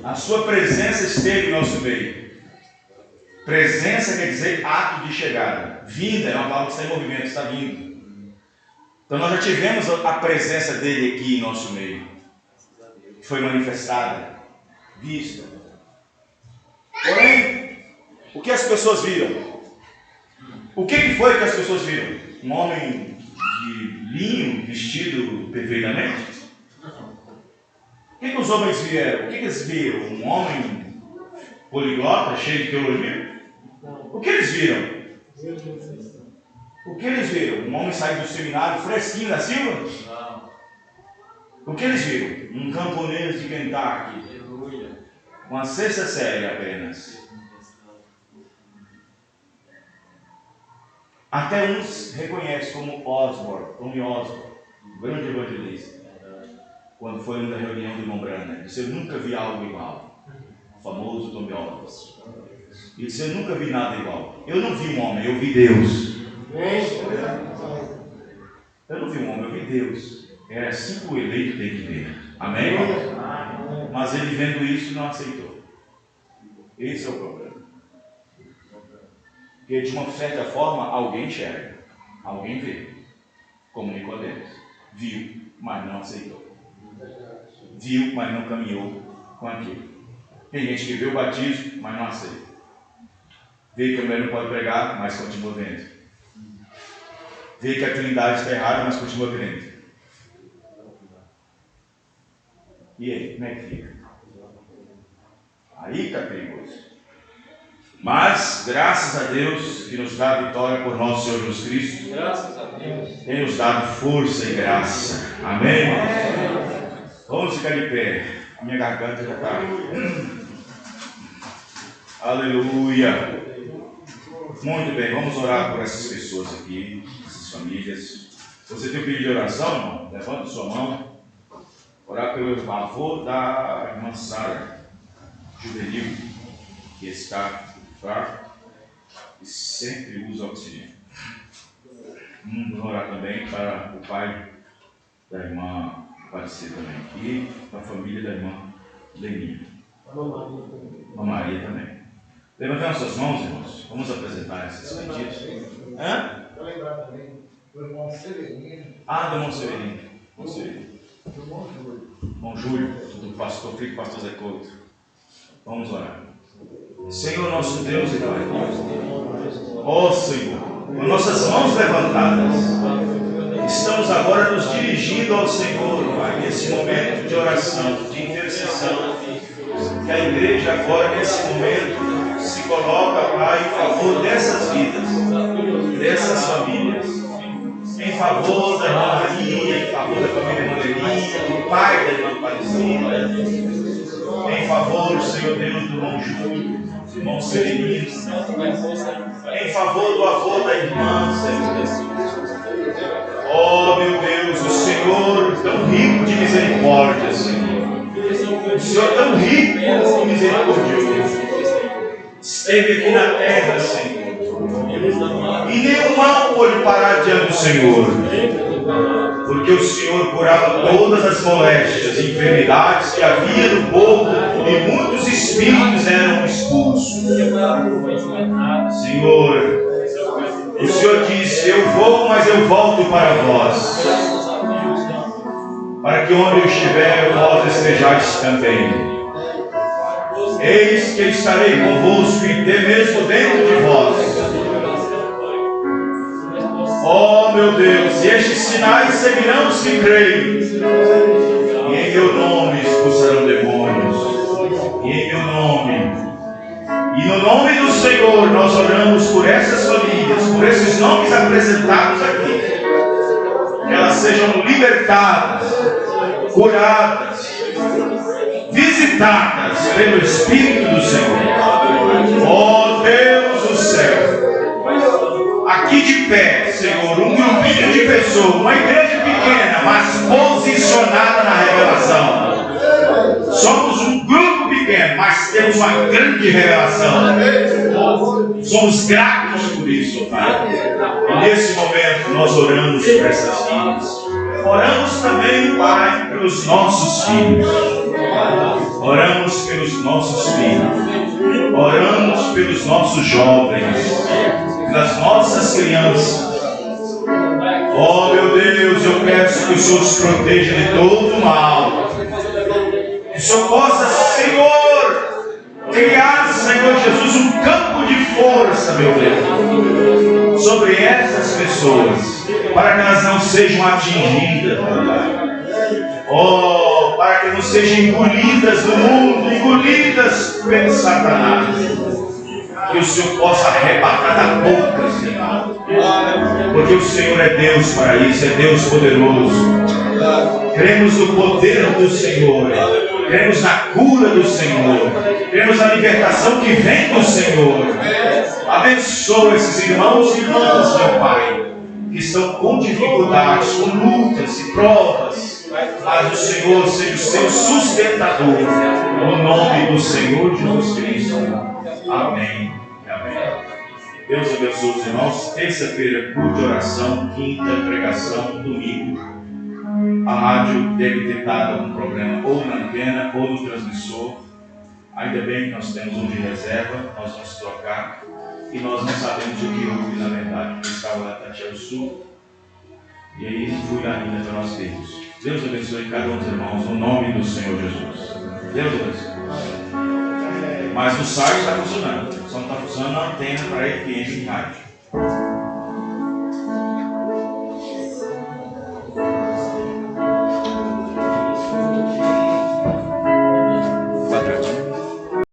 A sua presença esteve no nosso meio. Presença quer dizer ato de chegada. Vinda é uma palavra que está em movimento, está vindo. Então nós já tivemos a presença dele aqui em nosso meio. Foi manifestada, vista. Porém, o que as pessoas viram? O que foi que as pessoas viram? Um homem de linho vestido perfeitamente? O que os homens viram? O que eles viram? Um homem poliglota, cheio de teologia? O que eles viram? O que eles viram? Um homem saído do seminário fresquinho da Silva? O que eles viram? Um camponês de Kentucky, uma sexta série apenas. Até uns reconhecem como Tommy Osborne, grande evangelista. Quando foi numa reunião de Mombrana, disse: eu nunca vi algo igual. O famoso Tommy Osborne. Ele disse: eu nunca vi nada igual. Eu não vi um homem, eu vi Deus. Eu não vi um homem, eu vi Deus. É assim que o eleito tem que ver. Amém? Mas ele vendo isso não aceitou. Esse é o problema. Porque de uma certa forma alguém enxerga, alguém vê. Como Nicodemos. Viu, mas não aceitou. Viu, mas não caminhou com aquilo. Tem gente que vê o batismo, mas não aceita. Vê que a mulher não pode pregar, mas continua vendo. Vê que a Trindade está errada, mas continua crendo. E aí, como é que fica? Aí está perigoso. Mas, graças a Deus, que nos dá a vitória por nosso Senhor Jesus Cristo. Graças a Deus. Tem nos dado força e graça. Amém? Vamos ficar de pé. A minha garganta já está. Aleluia. Muito bem, vamos orar por essas pessoas aqui, essas famílias. Você tem um pedido de oração, irmão? Levanta sua mão. Orar pelo avô da irmã Sara, juvenil, que está fraco e sempre usa oxigênio. Vamos orar também para o pai da irmã Aparecida também. E para a família da irmã Leninha. A Maria também. Levantando suas mãos, irmãos, vamos apresentar esses pedidos. Vou lembrar também do irmão Severino. Do irmão Severino. Irmão Júlio, do pastor, filho do pastor Zé Couto. Vamos orar. Senhor nosso Deus e Pai, ó Senhor, com nossas mãos levantadas, estamos agora nos dirigindo ao Senhor, Pai, nesse momento de oração, de intercessão. Que a igreja agora, nesse momento, se coloca, Pai, em favor dessas vidas, dessas famílias, em favor da irmã Maria, em favor da família Maneirinha, do pai da irmã Aparecida, em favor, Senhor Deus, do irmão Júlio, os irmãos Severinos, em favor do avô da irmã Severino. Oh, meu Deus, o Senhor tão rico de misericórdia, Senhor. O Senhor tão rico e misericordioso. Esteve aqui na terra, Senhor. E nenhum mal pôde parar diante do Senhor. Porque o Senhor curava todas as moléstias e enfermidades que havia no povo e muitos espíritos eram expulsos. Senhor, o Senhor disse: eu vou, mas eu volto para vós, para que onde eu estiver, vós estejais também. Eis que estarei convosco e até mesmo dentro de vós. Oh, meu Deus, e estes sinais seguirão os que creem, e em meu nome expulsarão demônios, e em meu nome, e no nome do Senhor nós oramos por essas famílias, por esses nomes apresentados aqui, que elas sejam libertadas, curadas, visitadas pelo Espírito do Senhor. Oh Deus do céu, aqui de pé, Senhor, um grupinho de pessoas, uma igreja pequena, mas posicionada na revelação. Somos um grupo pequeno, mas temos uma grande revelação. Somos gratos por isso, Pai. Nesse momento nós oramos por essas vidas. Oramos também, Pai, pelos nossos filhos. Oramos pelos nossos filhos. Oramos pelos nossos jovens, pelas nossas crianças. Oh, meu Deus, eu peço que o Senhor os proteja de todo o mal. Que o Senhor possa, Senhor, criar, Senhor Jesus, um campo de força, meu Deus, sobre essas pessoas, para que elas não sejam atingidas, oh, para que não sejam engolidas no mundo, engolidas pelo Satanás. Que o Senhor possa arrebatar da boca, Senhor, porque o Senhor é Deus para isso, é Deus poderoso. Cremos no poder do Senhor, cremos na cura do Senhor, cremos na libertação que vem do Senhor. Abençoa esses irmãos e irmãs, meu Pai, que estão com dificuldades, com lutas e provas, mas o Senhor seja o seu sustentador, no nome do Senhor Jesus Cristo. Amém e amém. Deus abençoe os irmãos. Terça-feira, culto de oração. Quinta, pregação. Domingo, a rádio deve ter dado algum problema ou na antena ou no transmissor. Ainda bem que nós temos um de reserva. Nós vamos trocar. E nós não sabemos o que houve, na verdade, porque estava lá na Tatiana Sul. E aí fui lá ainda para nós termos. Deus abençoe cada um dos irmãos, no nome do Senhor Jesus. Deus abençoe. Mas o site está funcionando, só não está funcionando a antena para FM e rádio.